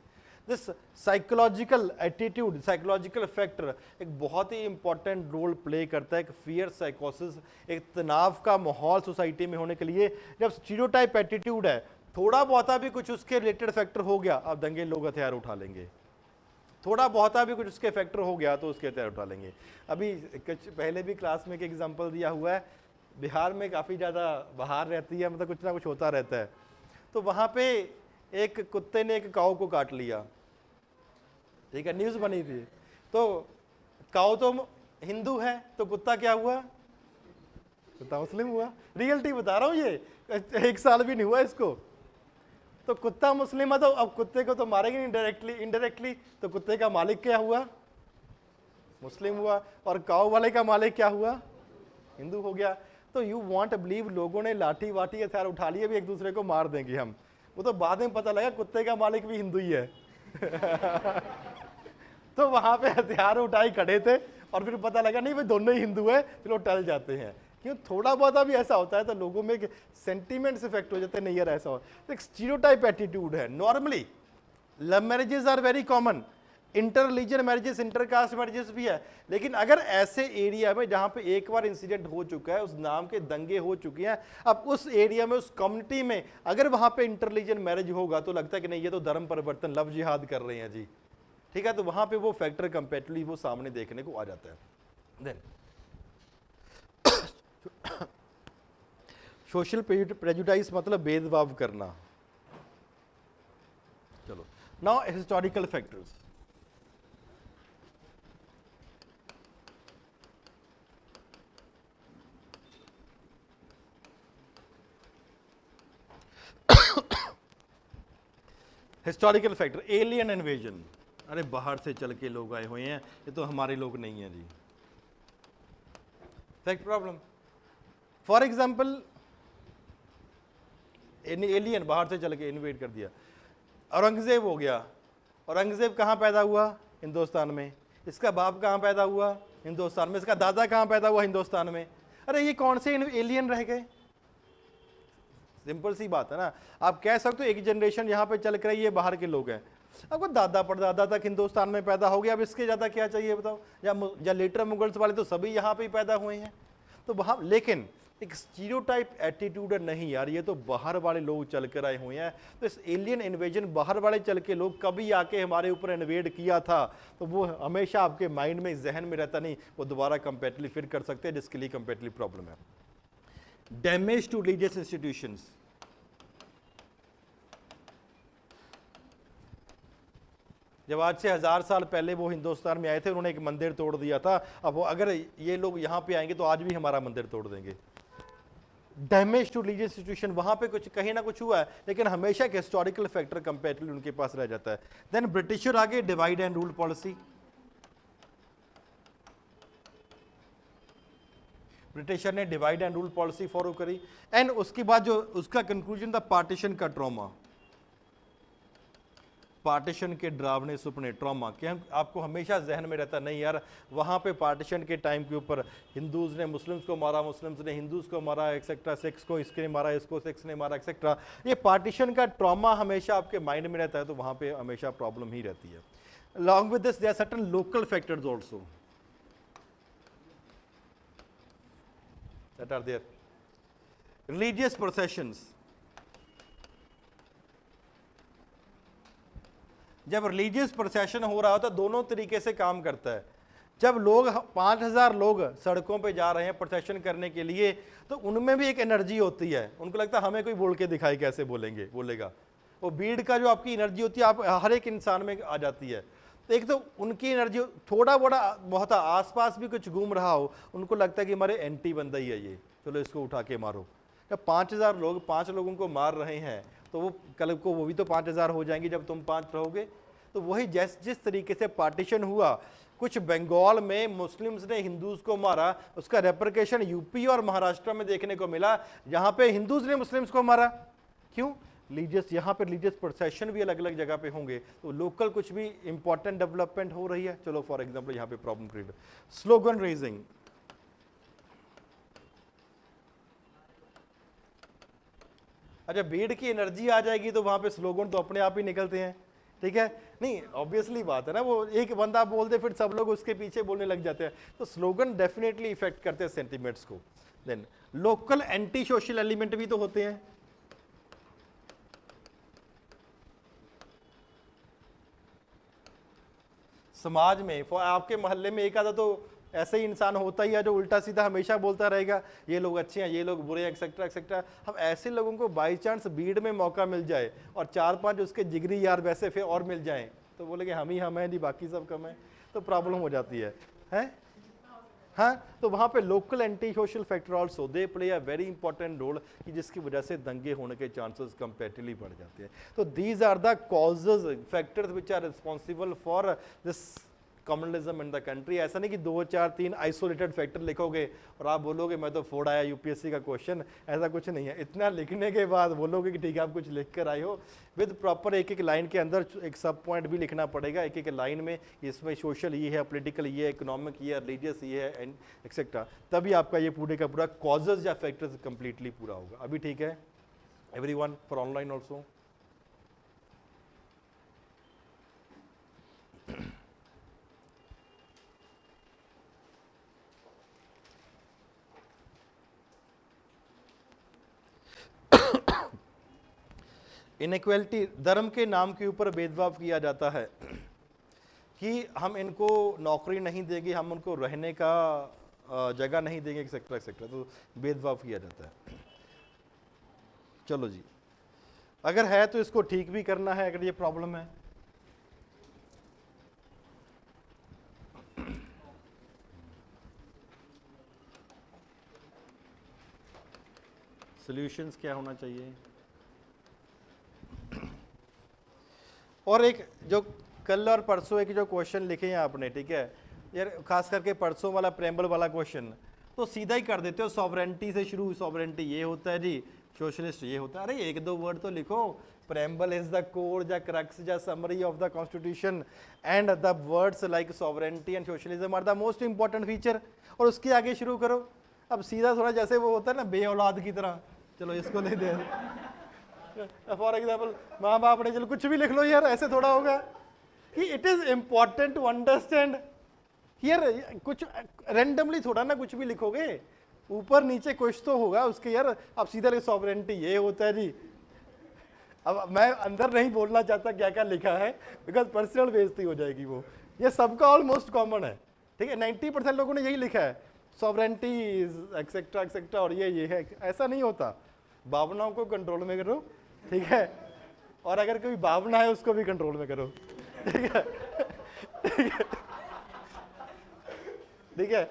This psychological attitude, psychological factor एक बहुत ही इंपॉर्टेंट रोल प्ले करता है। एक फियर साइकोसिस, एक तनाव का माहौल सोसाइटी में होने के लिए, जब स्टीरियोटाइप एटीट्यूड है, थोड़ा बहुता भी कुछ उसके रिलेटेड फैक्टर हो गया, अब दंगे लोग हथियार उठा लेंगे। थोड़ा बहुता भी कुछ उसके फैक्टर हो गया तो उसके हथियार उठा लेंगे। अभी कुछ पहले भी क्लास में एक एग्जांपल दिया हुआ है, बिहार में काफ़ी ज़्यादा बाहर रहती है, मतलब कुछ ना कुछ होता रहता है। तो वहाँ पे एक कुत्ते ने एक काऊ को काट लिया, ठीक है, न्यूज़ बनी थी। तो काऊ तो हिंदू है, तो कुत्ता क्या हुआ? कुत्ता मुस्लिम हुआ। रियलिटी बता रहा हूँ, ये 1 साल भी नहीं हुआ इसको। तो कुत्ता मुस्लिम है, तो अब कुत्ते को तो मारेंगे नहीं डायरेक्टली, इनडायरेक्टली, तो कुत्ते का मालिक क्या हुआ? मुस्लिम हुआ। और काऊ वाले का मालिक क्या हुआ? हिंदू हो गया। तो यू वांट टू बिलीव लोगों ने लाठी वाठी हथियार उठा लिए, भी एक दूसरे को मार देंगे हम। वो तो बाद में पता लगा कुत्ते का मालिक भी हिंदू ही है। तो वहां पे हथियार उठाए खड़े थे और फिर पता लगा नहीं भाई दोनों ही हिंदू है, चलो टल जाते हैं। क्यों? थोड़ा बहुत भी ऐसा होता है तो लोगों में सेंटीमेंट्स इफेक्ट हो जाते हैं, नहीं यार ऐसा हो। तो एक स्टीरियोटाइप एटीट्यूड है। Normally love marriages are very common, inter religion marriages, inter caste marriages भी है, लेकिन अगर ऐसे एरिया में जहां पे एक बार इंसिडेंट हो चुका है, उस नाम के दंगे हो चुके हैं, अब उस एरिया में, उस कम्युनिटी में अगर वहां पे इंटर रिलीजन मैरिज होगा तो लगता है कि नहीं ये तो धर्म परिवर्तन, लव जिहाद कर रहे हैं जी, ठीक है। तो वहां पे वो फैक्टर कंपेरेटिवली वो सामने देखने को आ जाता है। देन सोशल प्रेजुडाइज मतलब भेदभाव करना। चलो now historical factors. Historical factor, alien invasion, अरे बाहर से चल के लोग आए हुए हैं, ये तो हमारे लोग नहीं हैं जी। Fact problem, for example alien बाहर से चल के इन्वेट कर दिया। औरंगजेब हो गया, औरंगजेब कहाँ पैदा हुआ? हिंदुस्तान में। इसका बाप कहाँ पैदा हुआ? हिंदुस्तान में। इसका दादा कहाँ पैदा हुआ? हिंदुस्तान में। अरे ये कौन से एलियन रह गए? सिंपल सी बात है ना। आप कह सकते हो एक जनरेशन यहाँ पे चल कर ये बाहर के लोग हैं, आपको दादा परदादा तक हिंदुस्तान में पैदा हो गया, अब इसके ज़्यादा क्या चाहिए बताओ? या लेटर मुगल्स वाले तो सभी यहाँ पे ही पैदा हुए हैं। तो वहाँ लेकिन एक स्टीरियोटाइप एटीट्यूड है, नहीं यार ये तो बाहर वाले लोग चल कर आए हुए हैं। तो इस एलियन इन्वेजन, बाहर वाले चल के लोग कभी आके हमारे ऊपर इन्वेड किया था, तो वो हमेशा आपके माइंड में, जहन में रहता, नहीं वो दोबारा कंपेरेटिवली फिर कर सकते हैं, जिसके लिए कंपेरेटिवली प्रॉब्लम है। डैमेज टू रिलीजियस इंस्टीट्यूशंस, जब आज से 1000 साल पहले वो हिंदुस्तान में आए थे, उन्होंने एक मंदिर तोड़ दिया था, अब वो अगर ये लोग यहाँ पे आएंगे तो आज भी हमारा मंदिर तोड़ देंगे। डैमेज टू रिलीजियस इंस्टीट्यूशन, वहां पे कुछ कहीं ना कुछ हुआ है, लेकिन हमेशा एक हिस्टोरिकल फैक्टर कंपेरेटिवली उनके पास रह जाता है। देन ब्रिटिशर आगे, divide and rule policy. Britisher ने divide and rule policy follow करी, एंड उसके बाद जो उसका कंक्लूजन था, पार्टीशन का ट्रॉमा, पार्टीशन के डरावने सुपने, ट्रॉमा, कि हम आपको हमेशा जहन में रहता, नहीं यार वहाँ पे पार्टीशन के टाइम के ऊपर हिंदूज ने मुस्लिम्स को मारा, मुस्लिम्स ने हिंदूज को मारा, एक्सेट्रा, सिक्स को इसने मारा, इसको सिक्स ने मारा, एक्सेट्रा। ये पार्टीशन का ट्रॉमा हमेशा आपके माइंड में रहता है, तो वहाँ पे हमेशा प्रॉब्लम ही रहती है। Along with this there are certain local factors also that are there. Religious processions, जब रिलीजियस प्रोसेशन हो रहा होता है दोनों तरीके से काम करता है। जब लोग 5000 लोग सड़कों पे जा रहे हैं प्रोटेक्शन करने के लिए, तो उनमें भी एक एनर्जी होती है, उनको लगता है हमें कोई बोल के दिखाए, कैसे बोलेगा। वो भीड़ का जो आपकी एनर्जी होती है, आप हर एक इंसान में आ जाती है। तो एक तो उनकी एनर्जी, थोड़ा बड़ा बहुत आसपास भी कुछ घूम रहा हो, उनको लगता है कि हमारे एंटी बंदा ही है ये, चलो इसको उठा के मारो। जब 5000 लोग 5 लोगों को मार रहे हैं, तो वो कल को वो भी तो 5000 हो जाएंगे जब तुम 5 रहोगे। तो वही जिस तरीके से पार्टीशन हुआ, कुछ बंगाल में मुस्लिम्स ने हिंदूज को मारा, उसका रेपरकेशन यूपी और महाराष्ट्र में देखने को मिला, जहां पे हिंदूज ने मुस्लिम्स को मारा। क्यों? रिलीजियस, यहाँ पे रिलीजियस प्रोसेशन भी अलग अलग जगह पे होंगे, तो लोकल कुछ भी इंपॉर्टेंट डेवलपमेंट हो रही है। चलो फॉर एग्जांपल यहाँ पे प्रॉब्लम क्रिएट, स्लोगन रेजिंग। अच्छा, भीड़ की एनर्जी आ जाएगी तो वहां पे स्लोगन तो अपने आप ही निकलते हैं, ठीक है? नहीं, ऑब्वियसली बात है ना, वो एक बंदा बोल दे फिर सब लोग उसके पीछे बोलने लग जाते हैं, तो स्लोगन डेफिनेटली इफेक्ट करते हैं सेंटिमेंट्स को। Then local anti social element भी तो होते हैं। समाज में आपके मोहल्ले में एक आधा तो ऐसे ही इंसान होता ही है जो उल्टा सीधा हमेशा बोलता रहेगा, ये लोग अच्छे हैं, ये लोग बुरे हैं, एक्सेट्रा एक्सेट्रा। अब ऐसे लोगों को बाई चांस भीड़ में मौका मिल जाए और 4-5 उसके जिगरी यार वैसे फिर और मिल जाएं, तो बोले कि हम ही हम हैं, नहीं बाकी सब कम है, तो प्रॉब्लम हो जाती है, हैं? हाँ, तो वहाँ पे local anti social factor also they play a very important role, कि जिसकी वजह से दंगे होने के चांसेस कंपैरेटिवली बढ़ जाते हैं। तो these are the causes, factors which are responsible for this communalism in the country. ऐसा नहीं कि 2 4 3 आइसोलेटेड फैक्टर लिखोगे और आप बोलोगे मैं तो फोड़ आया यूपीएससी का क्वेश्चन, ऐसा कुछ नहीं है। इतना लिखने के बाद बोलोगे कि ठीक है आप कुछ लिख कर आए हो, विद प्रॉपर एक एक लाइन के अंदर एक सब पॉइंट भी लिखना पड़ेगा, एक एक लाइन में, इसमें सोशल ये है, पॉलिटिकल ये है, इकोनॉमिक ये है, रिलीजियस ये है, एंड एक्सेट्रा, तभी आपका ये पूरे का पूरा कॉजेज या फैक्टर्स कंप्लीटली पूरा होगा। अभी ठीक है everyone, for online also? Inequality, धर्म के नाम के ऊपर भेदभाव किया जाता है कि हम इनको नौकरी नहीं देंगे, हम उनको रहने का जगह नहीं देंगे, एक्सेट्रा एक्सेट्रा, तो भेदभाव किया जाता है। चलो जी, अगर है तो इसको ठीक भी करना है, अगर ये प्रॉब्लम है। सॉल्यूशंस क्या होना चाहिए? और एक जो कल और परसों एक जो क्वेश्चन लिखे हैं आपने, ठीक है यार, खास करके परसों वाला प्रेम्बल वाला क्वेश्चन, तो सीधा ही कर देते हो, सॉवरेंटी से शुरू, सॉवरेंटी ये होता है जी, सोशलिस्ट ये होता है। अरे एक दो वर्ड तो लिखो, प्रेम्बल इज द कोर या क्रक्स या summary of the constitution and the words like sovereignty and socialism are the most important feature, और उसके आगे शुरू करो। अब सीधा थोड़ा जैसे वो होता है ना बे औलाद की तरह, चलो इसको ले दे, फॉर एग्जाम्पल माँ बाप ने, चलो कुछ भी लिख लो यार, ऐसे थोड़ा होगा कि it is important to understand यार, कुछ रेंडमली थोड़ा ना कुछ भी लिखोगे, ऊपर नीचे कुछ तो होगा उसके यार। अब सीधा सॉवरेंटी ये होता है जी, अब मैं अंदर नहीं बोलना चाहता क्या क्या लिखा है, बिकॉज पर्सनल बेइज्जती हो जाएगी वो, ये सबका ऑलमोस्ट कॉमन है, ठीक है, 90% लोगों ने यही लिखा है, सॉवरेंटी एक्सेट्रा एक्सेट्रा, और ये है। ऐसा नहीं होता, भावनाओं को कंट्रोल में करो, ठीक है, और अगर कोई भावना है उसको भी कंट्रोल में करो, ठीक है, ठीक है, ठीक है।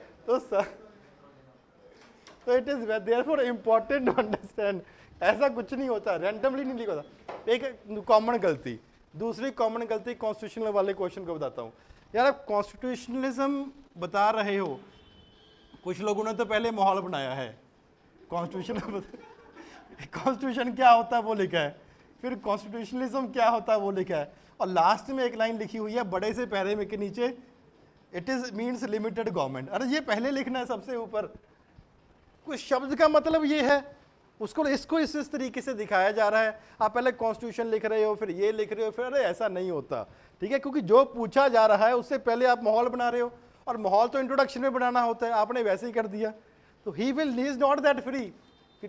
तो it is therefore important to understand, ऐसा कुछ नहीं होता, रैंडमली नहीं लिखा होता। एक कॉमन गलती, दूसरी कॉमन गलती कॉन्स्टिट्यूशनल वाले क्वेश्चन को बताता हूँ यार। आप कॉन्स्टिट्यूशनलिज्म बता रहे हो, कुछ लोगों ने तो पहले माहौल बनाया है, कॉन्स्टिट्यूशन कॉन्स्टिट्यूशन क्या होता है वो लिखा है, फिर कॉन्स्टिट्यूशनलिज्म क्या होता है वो लिखा है, और लास्ट में एक लाइन लिखी हुई है बड़े से पैरे में के नीचे, it is means limited government. अरे ये पहले लिखना है सबसे ऊपर, कुछ शब्द का मतलब ये है, उसको इसको इस तरीके से दिखाया जा रहा है। आप पहले कॉन्स्टिट्यूशन लिख रहे हो, फिर ये लिख रहे हो, फिर अरे ऐसा नहीं होता, ठीक है, क्योंकि जो पूछा जा रहा है उससे पहले आप माहौल बना रहे हो, और माहौल तो इंट्रोडक्शन में बनाना होता है, आपने वैसे ही कर दिया। तो he is not that free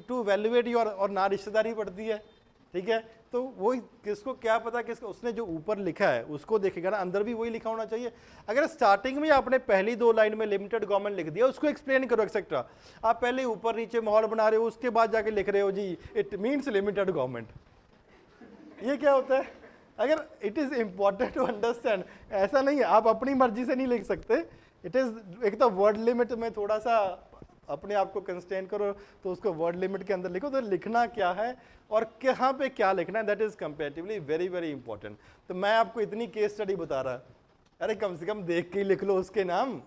to valuate your, और ना रिश्तेदारी पड़ती है, ठीक है, तो वो किसको क्या पता किसको, उसने जो ऊपर लिखा है उसको देखेगा ना, अंदर भी वही लिखा होना चाहिए। अगर स्टार्टिंग में आपने पहली 2 लाइन में लिमिटेड गवर्नमेंट लिख दिया, उसको एक्सप्लेन करो एक्सेट्रा। आप पहले ऊपर नीचे माहौल बना रहे हो, उसके बाद जाके लिख रहे हो जी इट मीन्स लिमिटेड गवर्नमेंट, ये क्या होता है? अगर it is important to understand, ऐसा नहीं है, आप अपनी मर्जी से नहीं लिख सकते। इट इज एक तो वर्ड लिमिट में थोड़ा सा अपने आप को कंस्ट्रेन करो, तो उसको वर्ड लिमिट के अंदर लिखो, तो लिखना क्या है और कहाँ पे क्या लिखना है, that is comparatively very very important. तो मैं आपको इतनी केस स्टडी बता रहा, अरे कम से कम देख के ही लिख लो उसके नाम।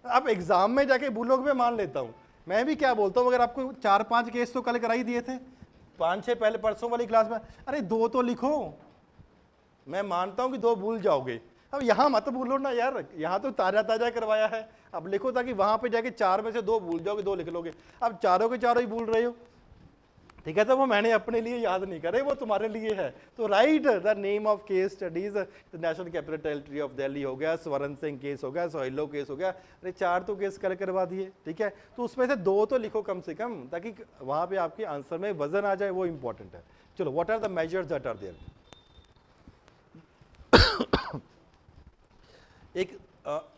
आप एग्जाम में जाके भूलोगे, मैं मान लेता हूँ, मैं भी क्या बोलता हूँ, अगर आपको 4-5 केस तो कल कराई दिए थे, 5-6 पहले परसों वाली क्लास में, अरे 2 तो लिखो। मैं मानता हूं कि 2 भूल जाओगे, अब यहां मत भूलो ना यार, यहां तो ताजा ताजा करवाया है, अब लिखो ताकि वहां पे जाके 4 में से 2 भूल जाओगे, 2 लिख लोगे। अब चारों के चारों ही भूल रहे हो, ठीक है, तो वो मैंने अपने लिए याद नहीं करे, वो तुम्हारे लिए है। तो right the name of case studies, national capital territory of Delhi हो गया, स्वर्ण सिंह केस हो गया, सोहेलो केस हो गया, अरे 4 तो केस करवा दिए, ठीक है, तो उसमें से 2 तो लिखो कम से कम, ताकि वहां पे आपके आंसर में वजन आ जाए, वो इंपॉर्टेंट है। चलो, what are the measures that are there? एक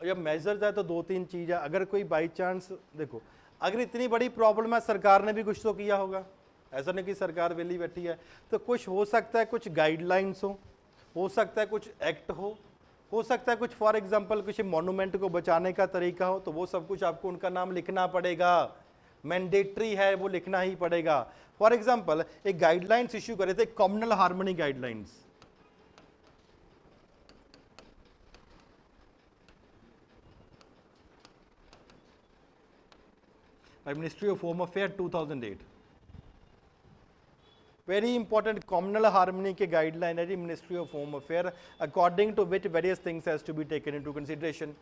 जब मेजर्स है तो 2-3 चीज है। अगर कोई बाई चांस, देखो अगर इतनी बड़ी प्रॉब्लम है, सरकार ने भी कुछ तो किया होगा, ऐसा नहीं कि सरकार वेली बैठी है, तो कुछ हो सकता है, कुछ गाइडलाइंस हो सकता है कुछ एक्ट हो सकता है कुछ, फॉर एग्जांपल किसी मॉन्यूमेंट को बचाने का तरीका हो, तो वो सब कुछ आपको उनका नाम लिखना पड़ेगा, मैंडेटरी है, वो लिखना ही पड़ेगा। फॉर एग्जांपल एक गाइडलाइंस इश्यू करे थे, communal harmony guidelines, by Ministry of Home Affairs 2008, very important communal harmony के guideline है जी Ministry of Home Affairs, according to which various things has to be taken into consideration,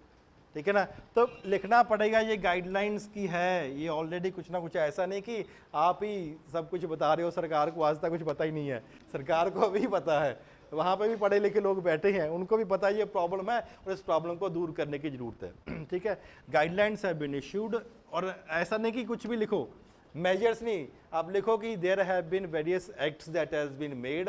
ठीक है ना। तो लिखना पड़ेगा, ये गाइडलाइंस की है, ये ऑलरेडी कुछ ना कुछ, ऐसा नहीं कि आप ही सब कुछ बता रहे हो, सरकार को आज तक कुछ पता ही नहीं है, सरकार को भी पता है, वहाँ पे भी पढ़े लिखे लोग बैठे हैं, उनको भी पता है ये प्रॉब्लम है और इस प्रॉब्लम को दूर करने की जरूरत है, ठीक है। गाइडलाइंस हैव बीन इश्यूड, और ऐसा नहीं कि कुछ भी लिखो, मेजर्स नहीं, आप लिखो कि there have been various acts that has been made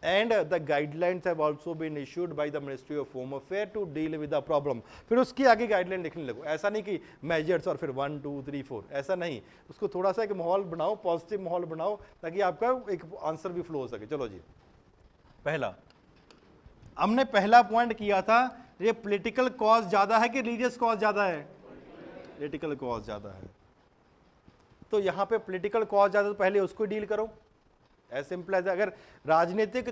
and the guidelines have also been issued by the ministry of home affair to deal with the problem, फिर उसकी आगे गाइडलाइन लिखने लगो। ऐसा नहीं कि मेजर्स और फिर 1 2 3 4, ऐसा नहीं, उसको थोड़ा सा एक माहौल बनाओ, पॉजिटिव माहौल बनाओ, ताकि आपका एक आंसर भी फ्लो हो सके। चलो जी, पहला हमने पहला पॉइंट किया था, ये पॉलिटिकल कॉज ज्यादा है कि रिलीजियस कॉज ज्यादा है? पॉलिटिकल कॉज ज्यादा है, तो यहां पे पॉलिटिकल कॉज ज्यादा, तो पहले उसको डील करो, एज सिंपल एज। अगर राजनीतिक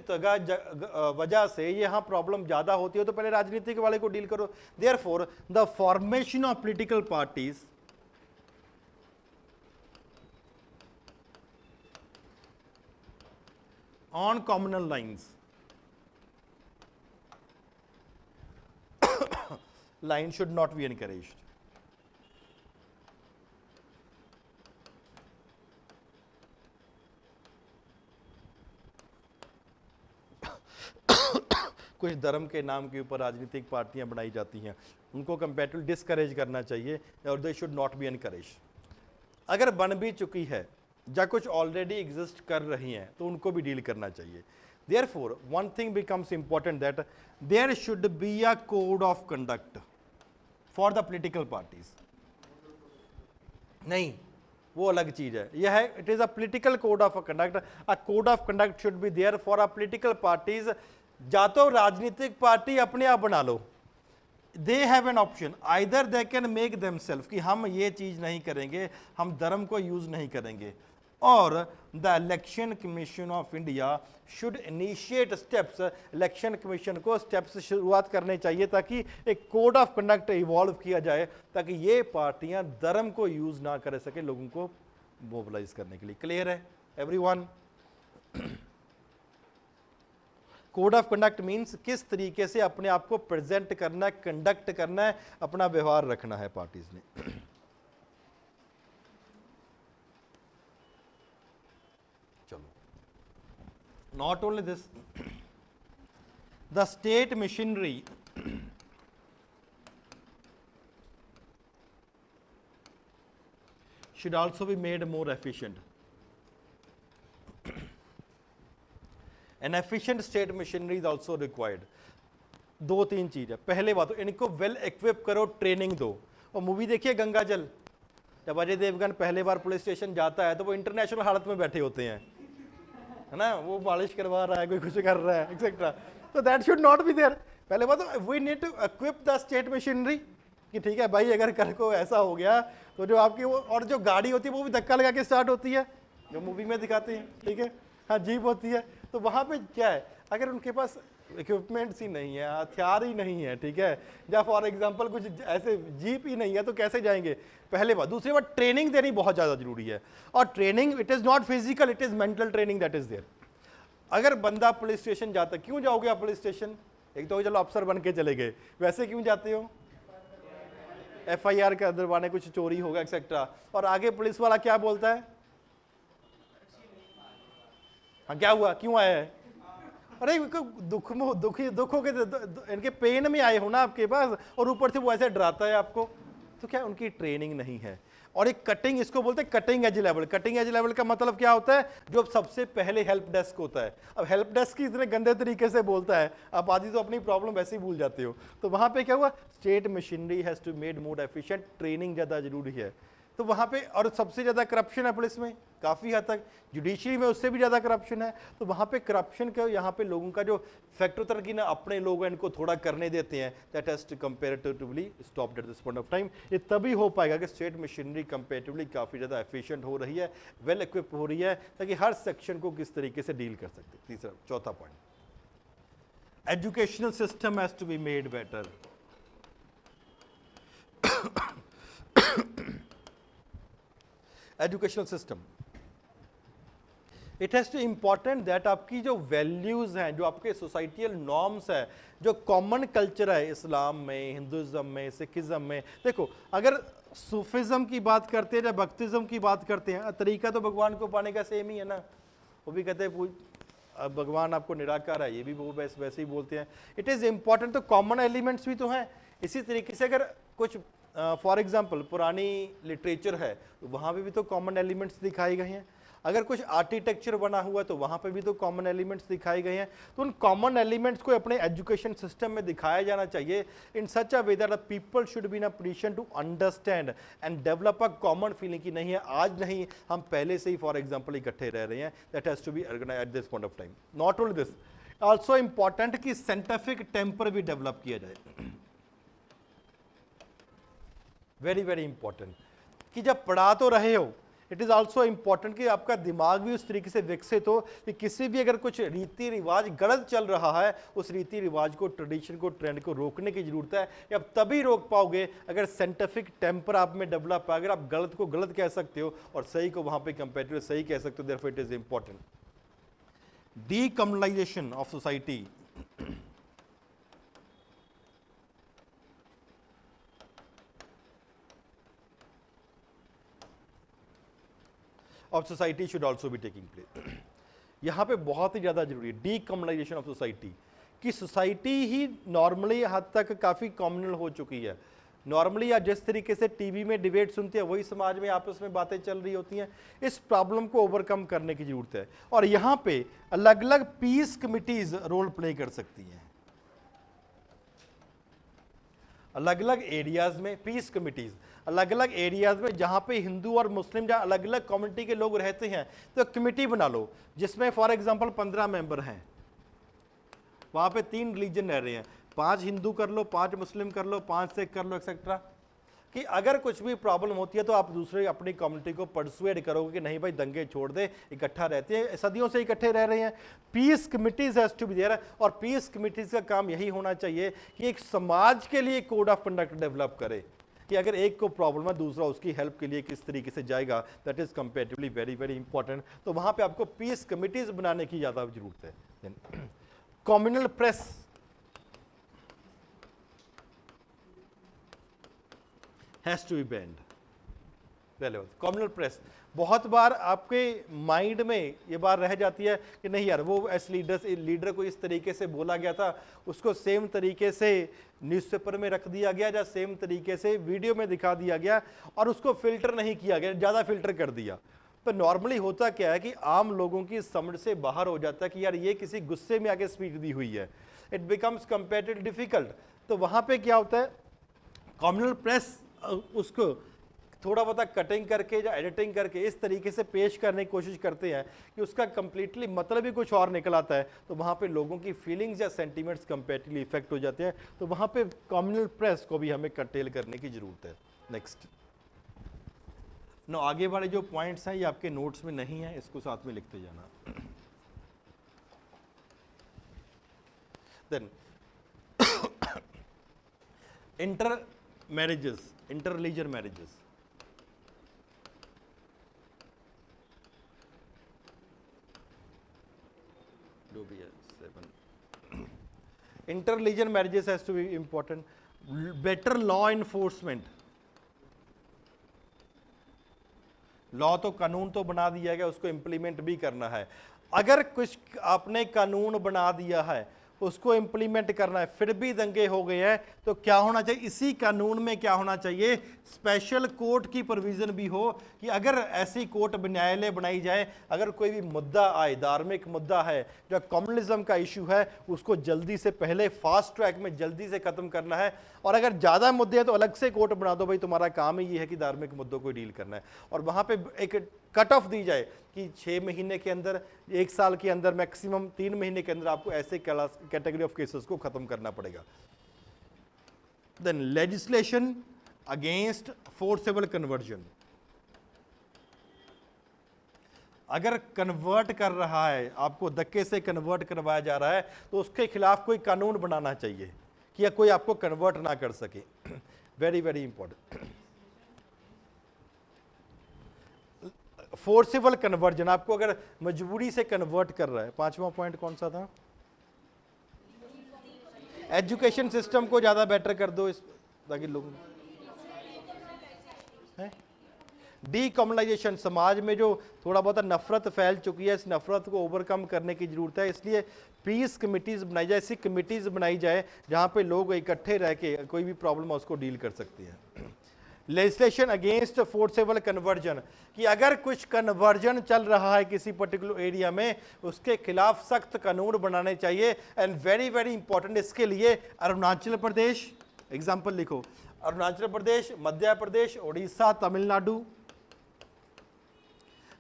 वजह से यहां प्रॉब्लम ज्यादा होती है, तो पहले राजनीतिक वाले को डील करो। Therefore the formation of political parties on communal lines, line should not be encouraged. कुछ धर्म के नाम के ऊपर राजनीतिक पार्टियां बनाई जाती हैं, उनको कंपैरेटिवली डिस्करेज करना चाहिए, और they should not be encourage. अगर बन भी चुकी है या कुछ ऑलरेडी एग्जिस्ट कर रही हैं, तो उनको भी डील करना चाहिए। Therefore, one thing becomes important, that there should be a code of conduct for the political parties. नहीं, वो अलग चीज है, यह है it is a political code of conduct. A code of conduct should be there for a political parties. या तो राजनीतिक पार्टी अपने आप बना लो, they have an option, either they can make themselves कि हम ये चीज नहीं करेंगे, हम धर्म को यूज नहीं करेंगे, और the election commission of India should initiate steps. Election commission को स्टेप्स शुरुआत करने चाहिए, ताकि एक कोड ऑफ कंडक्ट इवॉल्व किया जाए, ताकि ये पार्टियां धर्म को यूज ना कर सके लोगों को मोबिलाइज करने के लिए। क्लियर है everyone? Code of conduct means किस तरीके से अपने आप को प्रेजेंट करना है, कंडक्ट करना है, अपना व्यवहार रखना है पार्टीज ने। चलो, not only this, the state machinery should also be made more efficient. N efficient state machinery is also required. 2-3 चीज़ है। पहले बात तो इनको वेल इक्विप करो, ट्रेनिंग दो। और मूवी देखिए गंगा जल, जब अजय देवगन पहले बार पुलिस स्टेशन जाता है तो वो इंटरनेशनल हालत में बैठे होते हैं, है ना, वो मालिश करवा रहा है, कोई कुछ कर रहा है एक्सेट्रा। तो that should not be there. पहले बात तो we need to equip the state machinery कि ठीक है भाई, अगर कल को ऐसा हो गया तो जो आपकी वो, और जो गाड़ी होती है वो भी धक्का लगा के स्टार्ट होती है, जो मूवी में दिखाते हैं, ठीक है, हाँ जीप होती है। तो वहाँ पे क्या है, अगर उनके पास इक्विपमेंट्स ही नहीं है, हथियार ही नहीं है, ठीक है, या फॉर एग्जांपल कुछ ऐसे जीप ही नहीं है, तो कैसे जाएंगे, पहले बात। दूसरी बात, ट्रेनिंग देनी बहुत ज़्यादा जरूरी है। और training it is not physical, it is mental training that is there. अगर बंदा पुलिस स्टेशन जाता, क्यों जाओगे आप पुलिस स्टेशन? एक तो चलो अफसर बन के चले गए, वैसे क्यों जाते हो? FIR का दरवाने, कुछ चोरी होगा एक्सेट्रा। और आगे पुलिस वाला क्या बोलता है, हाँ क्या हुआ, क्यों आया है? अरे दुख हो के इनके पेन में आए हो ना आपके पास, और ऊपर से वो ऐसे डराता है आपको। तो क्या उनकी ट्रेनिंग नहीं है? और एक कटिंग, इसको बोलते हैं cutting edge level. Cutting edge level का मतलब क्या होता है, जो सबसे पहले हेल्प डेस्क होता है। अब हेल्प डेस्क की इतने गंदे तरीके से बोलता है, आप आदि तो अपनी प्रॉब्लम वैसे ही भूल जाते हो। तो वहां पे क्या हुआ, state machinery has to made more efficient, training ज्यादा जरूरी है। तो वहाँ पे, और सबसे ज़्यादा करप्शन है पुलिस में, काफ़ी हद तक जुडिशरी में उससे भी ज़्यादा करप्शन है। तो वहाँ पे करप्शन का, यहाँ पे लोगों का जो फैक्टर होता है कि ना अपने लोग इनको थोड़ा करने देते हैं, that has to comparatively stopped at this point of time. ये तभी हो पाएगा कि स्टेट मशीनरी कंपेरेटिवली काफ़ी ज़्यादा एफिशिएंट हो रही है, वेल इक्विप हो रही है, ताकि हर सेक्शन को किस तरीके से डील कर सकते। तीसरा, चौथा point, educational system has to be made better. Educational system, it has to important that आपकी जो वैल्यूज हैं, जो आपके सोसाइटियल नॉर्म्स है, जो कॉमन कल्चर है इस्लाम में, हिंदुइज्म में, सिखिज्म में। देखो, अगर सूफिज्म की बात करते हैं या भक्तिज्म की बात करते हैं, तरीका तो भगवान को पाने का सेम ही है ना। वो भी कहते हैं भगवान आपको निराकार है, ये भी वो वैसे ही बोलते हैं। इट इज़ इंपॉर्टेंट, तो कॉमन एलिमेंट्स भी तो हैं। इसी तरीके से अगर कुछ फॉर एग्जाम्पल पुरानी लिटरेचर है, तो वहाँ पे भी तो कॉमन एलिमेंट्स दिखाए गए हैं। अगर कुछ आर्किटेक्चर बना हुआ है तो वहाँ पे भी तो कॉमन एलिमेंट्स दिखाए गए हैं। तो उन कॉमन एलिमेंट्स को अपने एजुकेशन सिस्टम में दिखाया जाना चाहिए in such a way that people should be in a position to understand and develop a common feeling की नहीं है आज नहीं, हम पहले से ही फॉर एग्जाम्पल इकट्ठे रह रहे हैं। That has to be organised at this point of time. Not only this, also important कि साइंटिफिक टेम्पर भी डेवलप किया जाए। वेरी वेरी इंपॉर्टेंट कि जब पढ़ा तो रहे हो, इट इज़ ऑल्सो इंपॉर्टेंट कि आपका दिमाग भी उस तरीके से विकसित हो कि किसी भी अगर कुछ रीति रिवाज गलत चल रहा है, उस रीति रिवाज को, ट्रेडिशन को, ट्रेंड को रोकने की जरूरत है। आप तभी रोक पाओगे अगर साइंटिफिक टेम्पर आप में डेवलप है। अगर आप गलत को गलत कह सकते हो और सही को वहाँ पे कंपेरेटिव सही कह सकते हो, therefore it is important. Decommunalisation of society, of society should also be taking place. यहाँ पे बहुत ही ज़्यादा जरूरी है डीकम्युनलाइजेशन ऑफ सोसाइटी, कि सोसाइटी ही नॉर्मली हद तक काफ़ी कॉम्युनल हो चुकी है। नॉर्मली या जिस तरीके से टीवी में डिबेट सुनते हैं वही समाज में आपस में बातें चल रही होती हैं। इस प्रॉब्लम को ओवरकम करने की जरूरत है और यहाँ पे अलग अलग पीस कमिटीज रोल प्ले कर सकती हैं। अलग अलग एरियाज में पीस कमिटीज, अलग अलग एरियाज में जहाँ पे हिंदू और मुस्लिम जहाँ अलग अलग कम्युनिटी के लोग रहते हैं, तो कमिटी बना लो जिसमें फॉर एग्जांपल 15 मेंबर हैं। वहाँ पे 3 रिलीजन रह रहे हैं, 5 हिंदू कर लो, 5 मुस्लिम कर लो, 5 सिख कर लो, एक्सेट्रा। कि अगर कुछ भी प्रॉब्लम होती है तो आप दूसरे अपनी कम्युनिटी को परसुएड करोगे कि नहीं भाई दंगे छोड़ दे, इकट्ठा रहते हैं, सदियों से इकट्ठे रह रहे हैं। Peace committees has to be there, और पीस कमिटीज का काम यही होना चाहिए कि एक समाज के लिए कोड ऑफ कंडक्ट डेवलप करे कि अगर एक को प्रॉब्लम है दूसरा उसकी हेल्प के लिए किस तरीके से जाएगा। That is comparatively very very important. तो वहाँ पे आपको पीस कमिटीज बनाने की ज़्यादा जरूरत है। Communal press has to be banned. पहले कम्युनल प्रेस, बहुत बार आपके माइंड में ये बात रह जाती है कि नहीं यार वो एस लीडर को इस तरीके से बोला गया था, उसको सेम तरीके से न्यूज़पेपर में रख दिया गया या सेम तरीके से वीडियो में दिखा दिया गया और उसको फिल्टर नहीं किया गया, ज़्यादा फिल्टर कर दिया। पर नॉर्मली होता क्या है कि आम लोगों की समझ से बाहर हो जाता है कि यार ये किसी गुस्से में आके स्पीच दी हुई है, इट बिकम्स कंपेरेटिवली डिफिकल्ट। तो वहाँ पे क्या होता है, कॉमनल प्रेस उसको थोड़ा बहुत कटिंग करके या एडिटिंग करके इस तरीके से पेश करने की कोशिश करते हैं कि उसका कंप्लीटली मतलब ही कुछ और निकल आता है, तो वहाँ पे लोगों की फीलिंग्स या सेंटीमेंट्स कंपेरेटिवली इफेक्ट हो जाते हैं। तो वहाँ पे कॉमनल प्रेस को भी हमें कंटेल करने की जरूरत है। नेक्स्ट नो, आगे वाले जो पॉइंट्स हैं ये आपके नोट्स में नहीं है, इसको साथ में लिखते जाना। Then inter marriages, inter religion marriages, inter religion marriages has to be important, better law enforcement. Law तो कानून तो बना दिया गया, उसको इंप्लीमेंट भी करना है। अगर कुछ आपने कानून बना दिया है उसको इंप्लीमेंट करना है, फिर भी दंगे हो गए हैं, तो क्या होना चाहिए, इसी कानून में क्या होना चाहिए, स्पेशल कोर्ट की प्रोविजन भी हो कि अगर ऐसी कोर्ट न्यायालय बनाई जाए, अगर कोई भी मुद्दा आए, धार्मिक मुद्दा है, जो कम्युनलिज्म का इशू है, उसको जल्दी से पहले फास्ट ट्रैक में जल्दी से खत्म करना है। और अगर ज़्यादा मुद्दे हैं तो अलग से कोर्ट बना दो, भाई तुम्हारा काम ही ये है कि धार्मिक मुद्दों को डील करना है। और वहाँ पे एक कट ऑफ दी जाए कि 6 महीने के अंदर, 1 साल के अंदर, मैक्सिमम 3 महीने के अंदर आपको ऐसे कैटेगरी ऑफ केसेस को खत्म करना पड़ेगा। Then legislation against forcible conversion. अगर कन्वर्ट कर रहा है, आपको धक्के से कन्वर्ट करवाया जा रहा है, तो उसके खिलाफ कोई कानून बनाना चाहिए कि कोई आपको कन्वर्ट ना कर सके। Very very important. Forcible conversion, आपको अगर मजबूरी से कन्वर्ट कर रहा है। 5वां पॉइंट कौन सा था, एजुकेशन सिस्टम को ज्यादा बेटर कर दो, इस ताकि लोग डीकम्युनलाइजेशन, समाज में जो थोड़ा बहुत नफरत फैल चुकी है, इस नफरत को ओवरकम करने की जरूरत है। इसलिए पीस कमिटीज बनाई जाए, ऐसी कमिटीज बनाई जाए जहां पे लोग इकट्ठे रह के कोई भी प्रॉब्लम है उसको डील कर सकती है। लेजिस्लेशन अगेंस्ट फोर्सेबल कन्वर्जन, कि अगर कुछ कन्वर्जन चल रहा है किसी पर्टिकुलर एरिया में, उसके खिलाफ सख्त कानून बनाने चाहिए। एंड वेरी वेरी इंपॉर्टेंट, इसके लिए अरुणाचल प्रदेश, एग्जाम्पल लिखो, अरुणाचल प्रदेश, मध्य प्रदेश, उड़ीसा, तमिलनाडु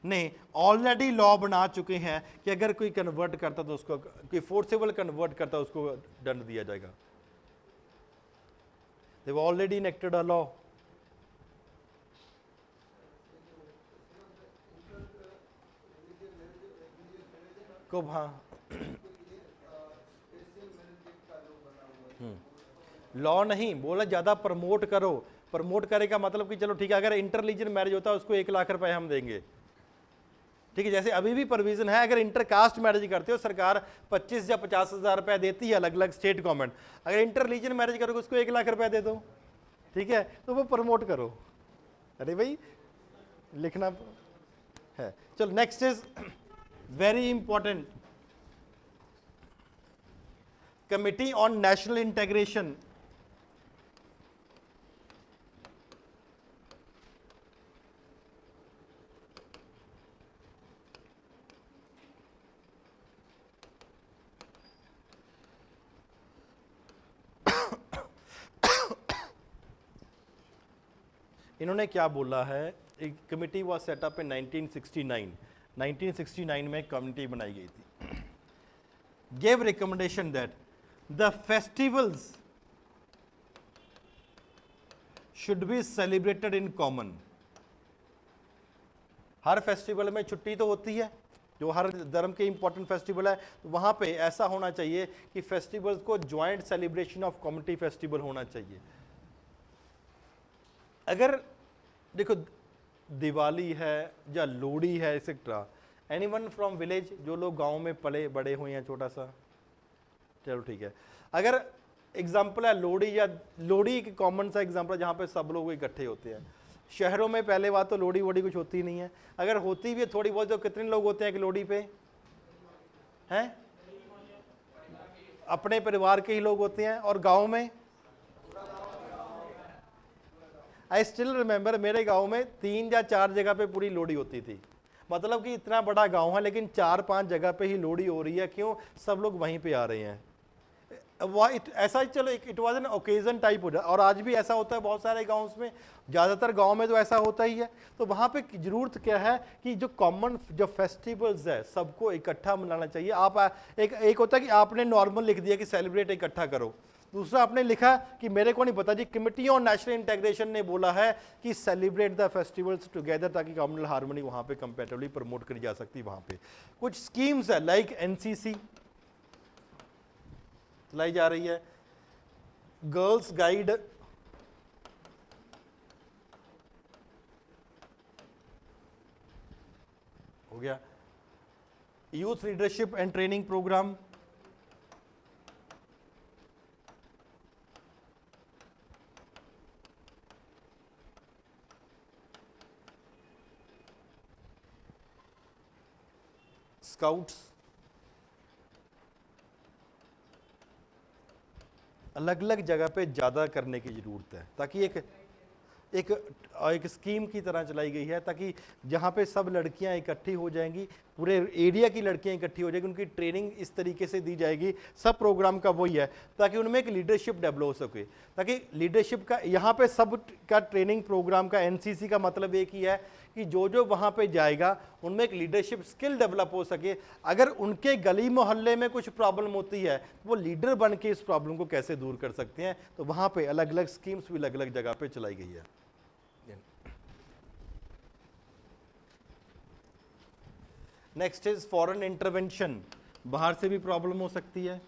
ने ऑलरेडी लॉ बना चुके हैं कि अगर कोई कन्वर्ट करता तो उसको, कोई फोर्सेबल कन्वर्ट करता उसको दंड दिया जाएगा। They have already enacted a law. को हाँ, लॉ नहीं बोला, ज्यादा प्रमोट करो। प्रमोट करे का मतलब कि चलो ठीक है, अगर इंटर रिलीजन मैरिज होता है उसको 1 लाख रुपए हम देंगे, ठीक है। जैसे अभी भी प्रोविजन है, अगर इंटरकास्ट मैरिज करते हो सरकार 25 या 50,000 रुपए देती है, अलग अलग स्टेट गवर्नमेंट। अगर इंटर रिलीजन मैरिज करोगे उसको 1 लाख रुपए दे दो, ठीक है, तो वो प्रमोट करो। अरे भाई लिखना है। चलो next is very important, committee on national integration. इन्होंने क्या बोला है, एक कमिटी वाज सेटअप इन 1969 में कमिटी बनाई गई थी। Give recommendation that the festivals should be celebrated in common. Her festival में छुट्टी तो होती है, जो हर धर्म के इंपॉर्टेंट फेस्टिवल है, तो वहां पे ऐसा होना चाहिए कि फेस्टिवल्स को joint celebration of community festival होना चाहिए। अगर देखो दिवाली है या लोहड़ी है एक्सेट्रा, एनीवन फ्रॉम विलेज, जो लोग गांव में पले बड़े हुए हैं, छोटा सा, चलो ठीक है, अगर एग्जाम्पल है लोहड़ी, या लोहड़ी एक कॉमन सा एग्जाम्पल जहाँ पे सब लोग इकट्ठे होते हैं। शहरों में पहले बात तो लोहड़ी वोड़ी कुछ होती नहीं है, अगर होती भी है थोड़ी बहुत, तो कितने लोग होते हैं कि लोहड़ी पे हैं, अपने परिवार के ही लोग होते हैं। और गाँव में आई स्टिल रिमेंबर, मेरे गांव में 3 या 4 जगह पे पूरी लोहड़ी होती थी। मतलब कि इतना बड़ा गांव है लेकिन 4-5 जगह पे ही लोहड़ी हो रही है, क्यों? सब लोग वहीं पे आ रहे हैं। ऐसा ही, चलो it was an occasion type हो जाए, और आज भी ऐसा होता है बहुत सारे गाँव में, ज़्यादातर गांव में तो ऐसा होता ही है। तो वहाँ पे जरूरत क्या है कि जो कॉमन जो फेस्टिवल्स है सबको इकट्ठा मनाना चाहिए। आप एक होता है कि आपने नॉर्मल लिख दिया कि सेलिब्रेट इकट्ठा करो, दूसरा आपने लिखा कि मेरे को नहीं पता जी, कमिटी ऑन नेशनल इंटीग्रेशन ने बोला है कि सेलिब्रेट द फेस्टिवल्स टुगेदर, ताकि कम्युनल हार्मनी वहाँ पे कंपेटिवली प्रमोट करी जा सकती है। वहाँ पे कुछ स्कीम्स है लाइक एनसीसी चलाई जा रही है, गर्ल्स गाइड हो गया, youth leadership and training programme, scouts, अलग अलग जगह पे ज़्यादा करने की ज़रूरत है, ताकि एक स्कीम की तरह चलाई गई है, ताकि जहाँ पे सब लड़कियाँ इकट्ठी हो जाएंगी, पूरे एरिया की लड़कियाँ इकट्ठी हो जाएंगी, उनकी ट्रेनिंग इस तरीके से दी जाएगी। सब प्रोग्राम का वही है ताकि उनमें एक लीडरशिप डेवलप हो सके, ताकि लीडरशिप का यहाँ पे सब का ट्रेनिंग प्रोग्राम का एनसीसी का मतलब एक ही है कि जो जो वहाँ पे जाएगा उनमें एक लीडरशिप स्किल डेवलप हो सके। अगर उनके गली मोहल्ले में कुछ प्रॉब्लम होती है तो वो लीडर बन के इस प्रॉब्लम को कैसे दूर कर सकते हैं। तो वहाँ पे अलग अलग स्कीम्स भी अलग अलग जगह पे चलाई गई है। नेक्स्ट इज फॉरेन इंटरवेंशन, बाहर से भी प्रॉब्लम हो सकती है,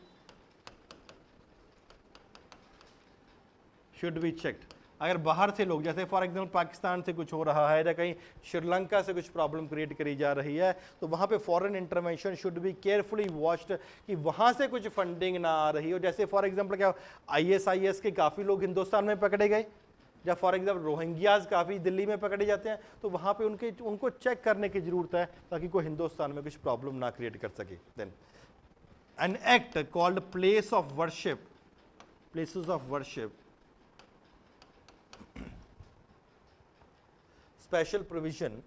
शुड बी चेक्ड। अगर बाहर से लोग, जैसे फॉर एग्जांपल पाकिस्तान से कुछ हो रहा है या कहीं श्रीलंका से कुछ प्रॉब्लम क्रिएट करी जा रही है, तो वहाँ पे foreign intervention should be carefully watched कि वहाँ से कुछ फंडिंग ना आ रही हो। जैसे फॉर एग्जांपल क्या, आईएसआईएस के काफ़ी लोग हिंदुस्तान में पकड़े गए, या फॉर एग्जाम्पल रोहिंग्याज काफ़ी दिल्ली में पकड़े जाते हैं, तो वहाँ पे उनको चेक करने की ज़रूरत है ताकि कोई हिंदुस्तान में कुछ प्रॉब्लम ना क्रिएट कर सके। Then an act called place of worship, places of worship, special provision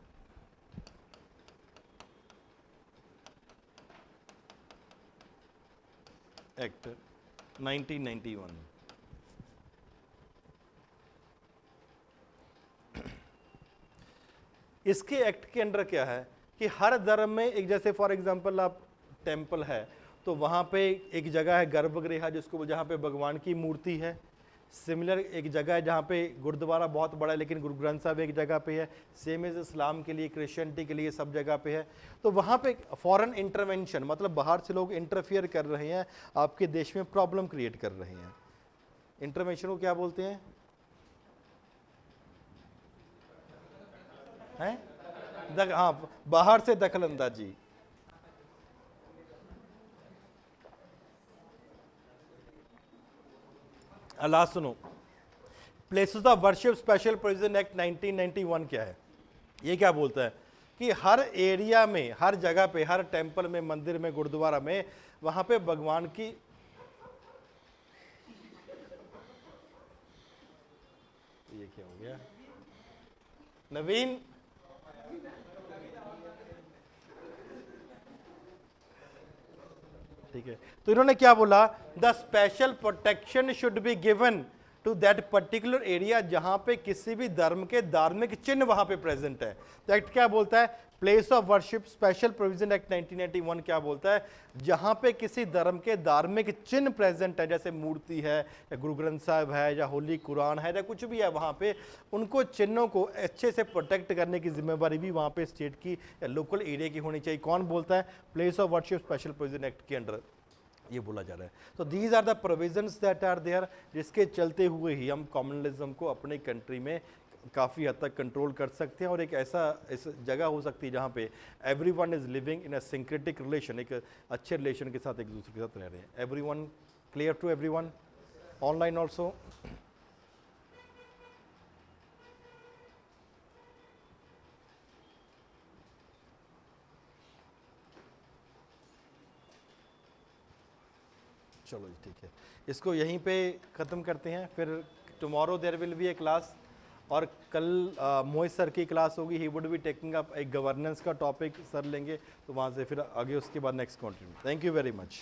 act 1991। इसके एक्ट के अंडर क्या है कि हर धर्म में एक, जैसे फॉर एग्जांपल आप टेंपल है तो वहाँ पे एक जगह है गर्भगृह जिसको जहाँ पे भगवान की मूर्ति है। सिमिलर एक जगह है जहाँ पे गुरुद्वारा बहुत बड़ा है लेकिन गुरु ग्रंथ साहब एक जगह पे है। सेम इज इस्लाम के लिए, क्रिश्चियनिटी के लिए सब जगह पे है। तो वहाँ पे फॉरेन इंटरवेंशन मतलब बाहर से लोग इंटरफियर कर रहे हैं, आपके देश में प्रॉब्लम क्रिएट कर रहे हैं। इंटरवेंशन को क्या बोलते हैं? हाँ, बाहर से दखल अंदाजी। अल्लाह सुनो, places of worship special provision act 1991 क्या है? ये क्या बोलता है कि हर एरिया में, हर जगह पे, हर टेंपल में, मंदिर में, गुरुद्वारा में, वहां पे भगवान की, ये क्या हो गया नवीन? ठीक है, तो इन्होंने क्या बोला, the special protection should be given to that particular area जहां पे किसी भी धर्म के धार्मिक चिन्ह वहां पे प्रेजेंट है। तो एक्ट क्या बोलता है? Place of worship special provision act 1991 क्या बोलता है? जहां पे किसी धर्म के धार्मिक चिन्ह प्रेजेंट है, जैसे मूर्ति है या गुरु ग्रंथ साहब है या होली कुरान है या कुछ भी है, वहां पे उनको चिन्हों को अच्छे से प्रोटेक्ट करने की जिम्मेवारी भी वहां पे स्टेट की या लोकल एरिया की होनी चाहिए। कौन बोलता है? Place of worship special provision act के अंडर ये बोला जा रहा है। तो these are the provisions that are there, जिसके चलते हुए ही हम कम्युनलिज्म को अपने कंट्री में काफ़ी हद तक कंट्रोल कर सकते हैं और एक ऐसा इस जगह हो सकती है जहाँ पे everyone is living in a syncretic relation, एक अच्छे रिलेशन के साथ एक दूसरे के साथ रह रहे हैं। Everyone clear to everyone? Online also? चलो जी ठीक है, इसको यहीं पे ख़त्म करते हैं। फिर tomorrow there will be a class और कल मोहित सर की क्लास होगी, he would be taking up एक गवर्नेंस का टॉपिक सर लेंगे, तो वहाँ से फिर आगे उसके बाद next continue. Thank you very much.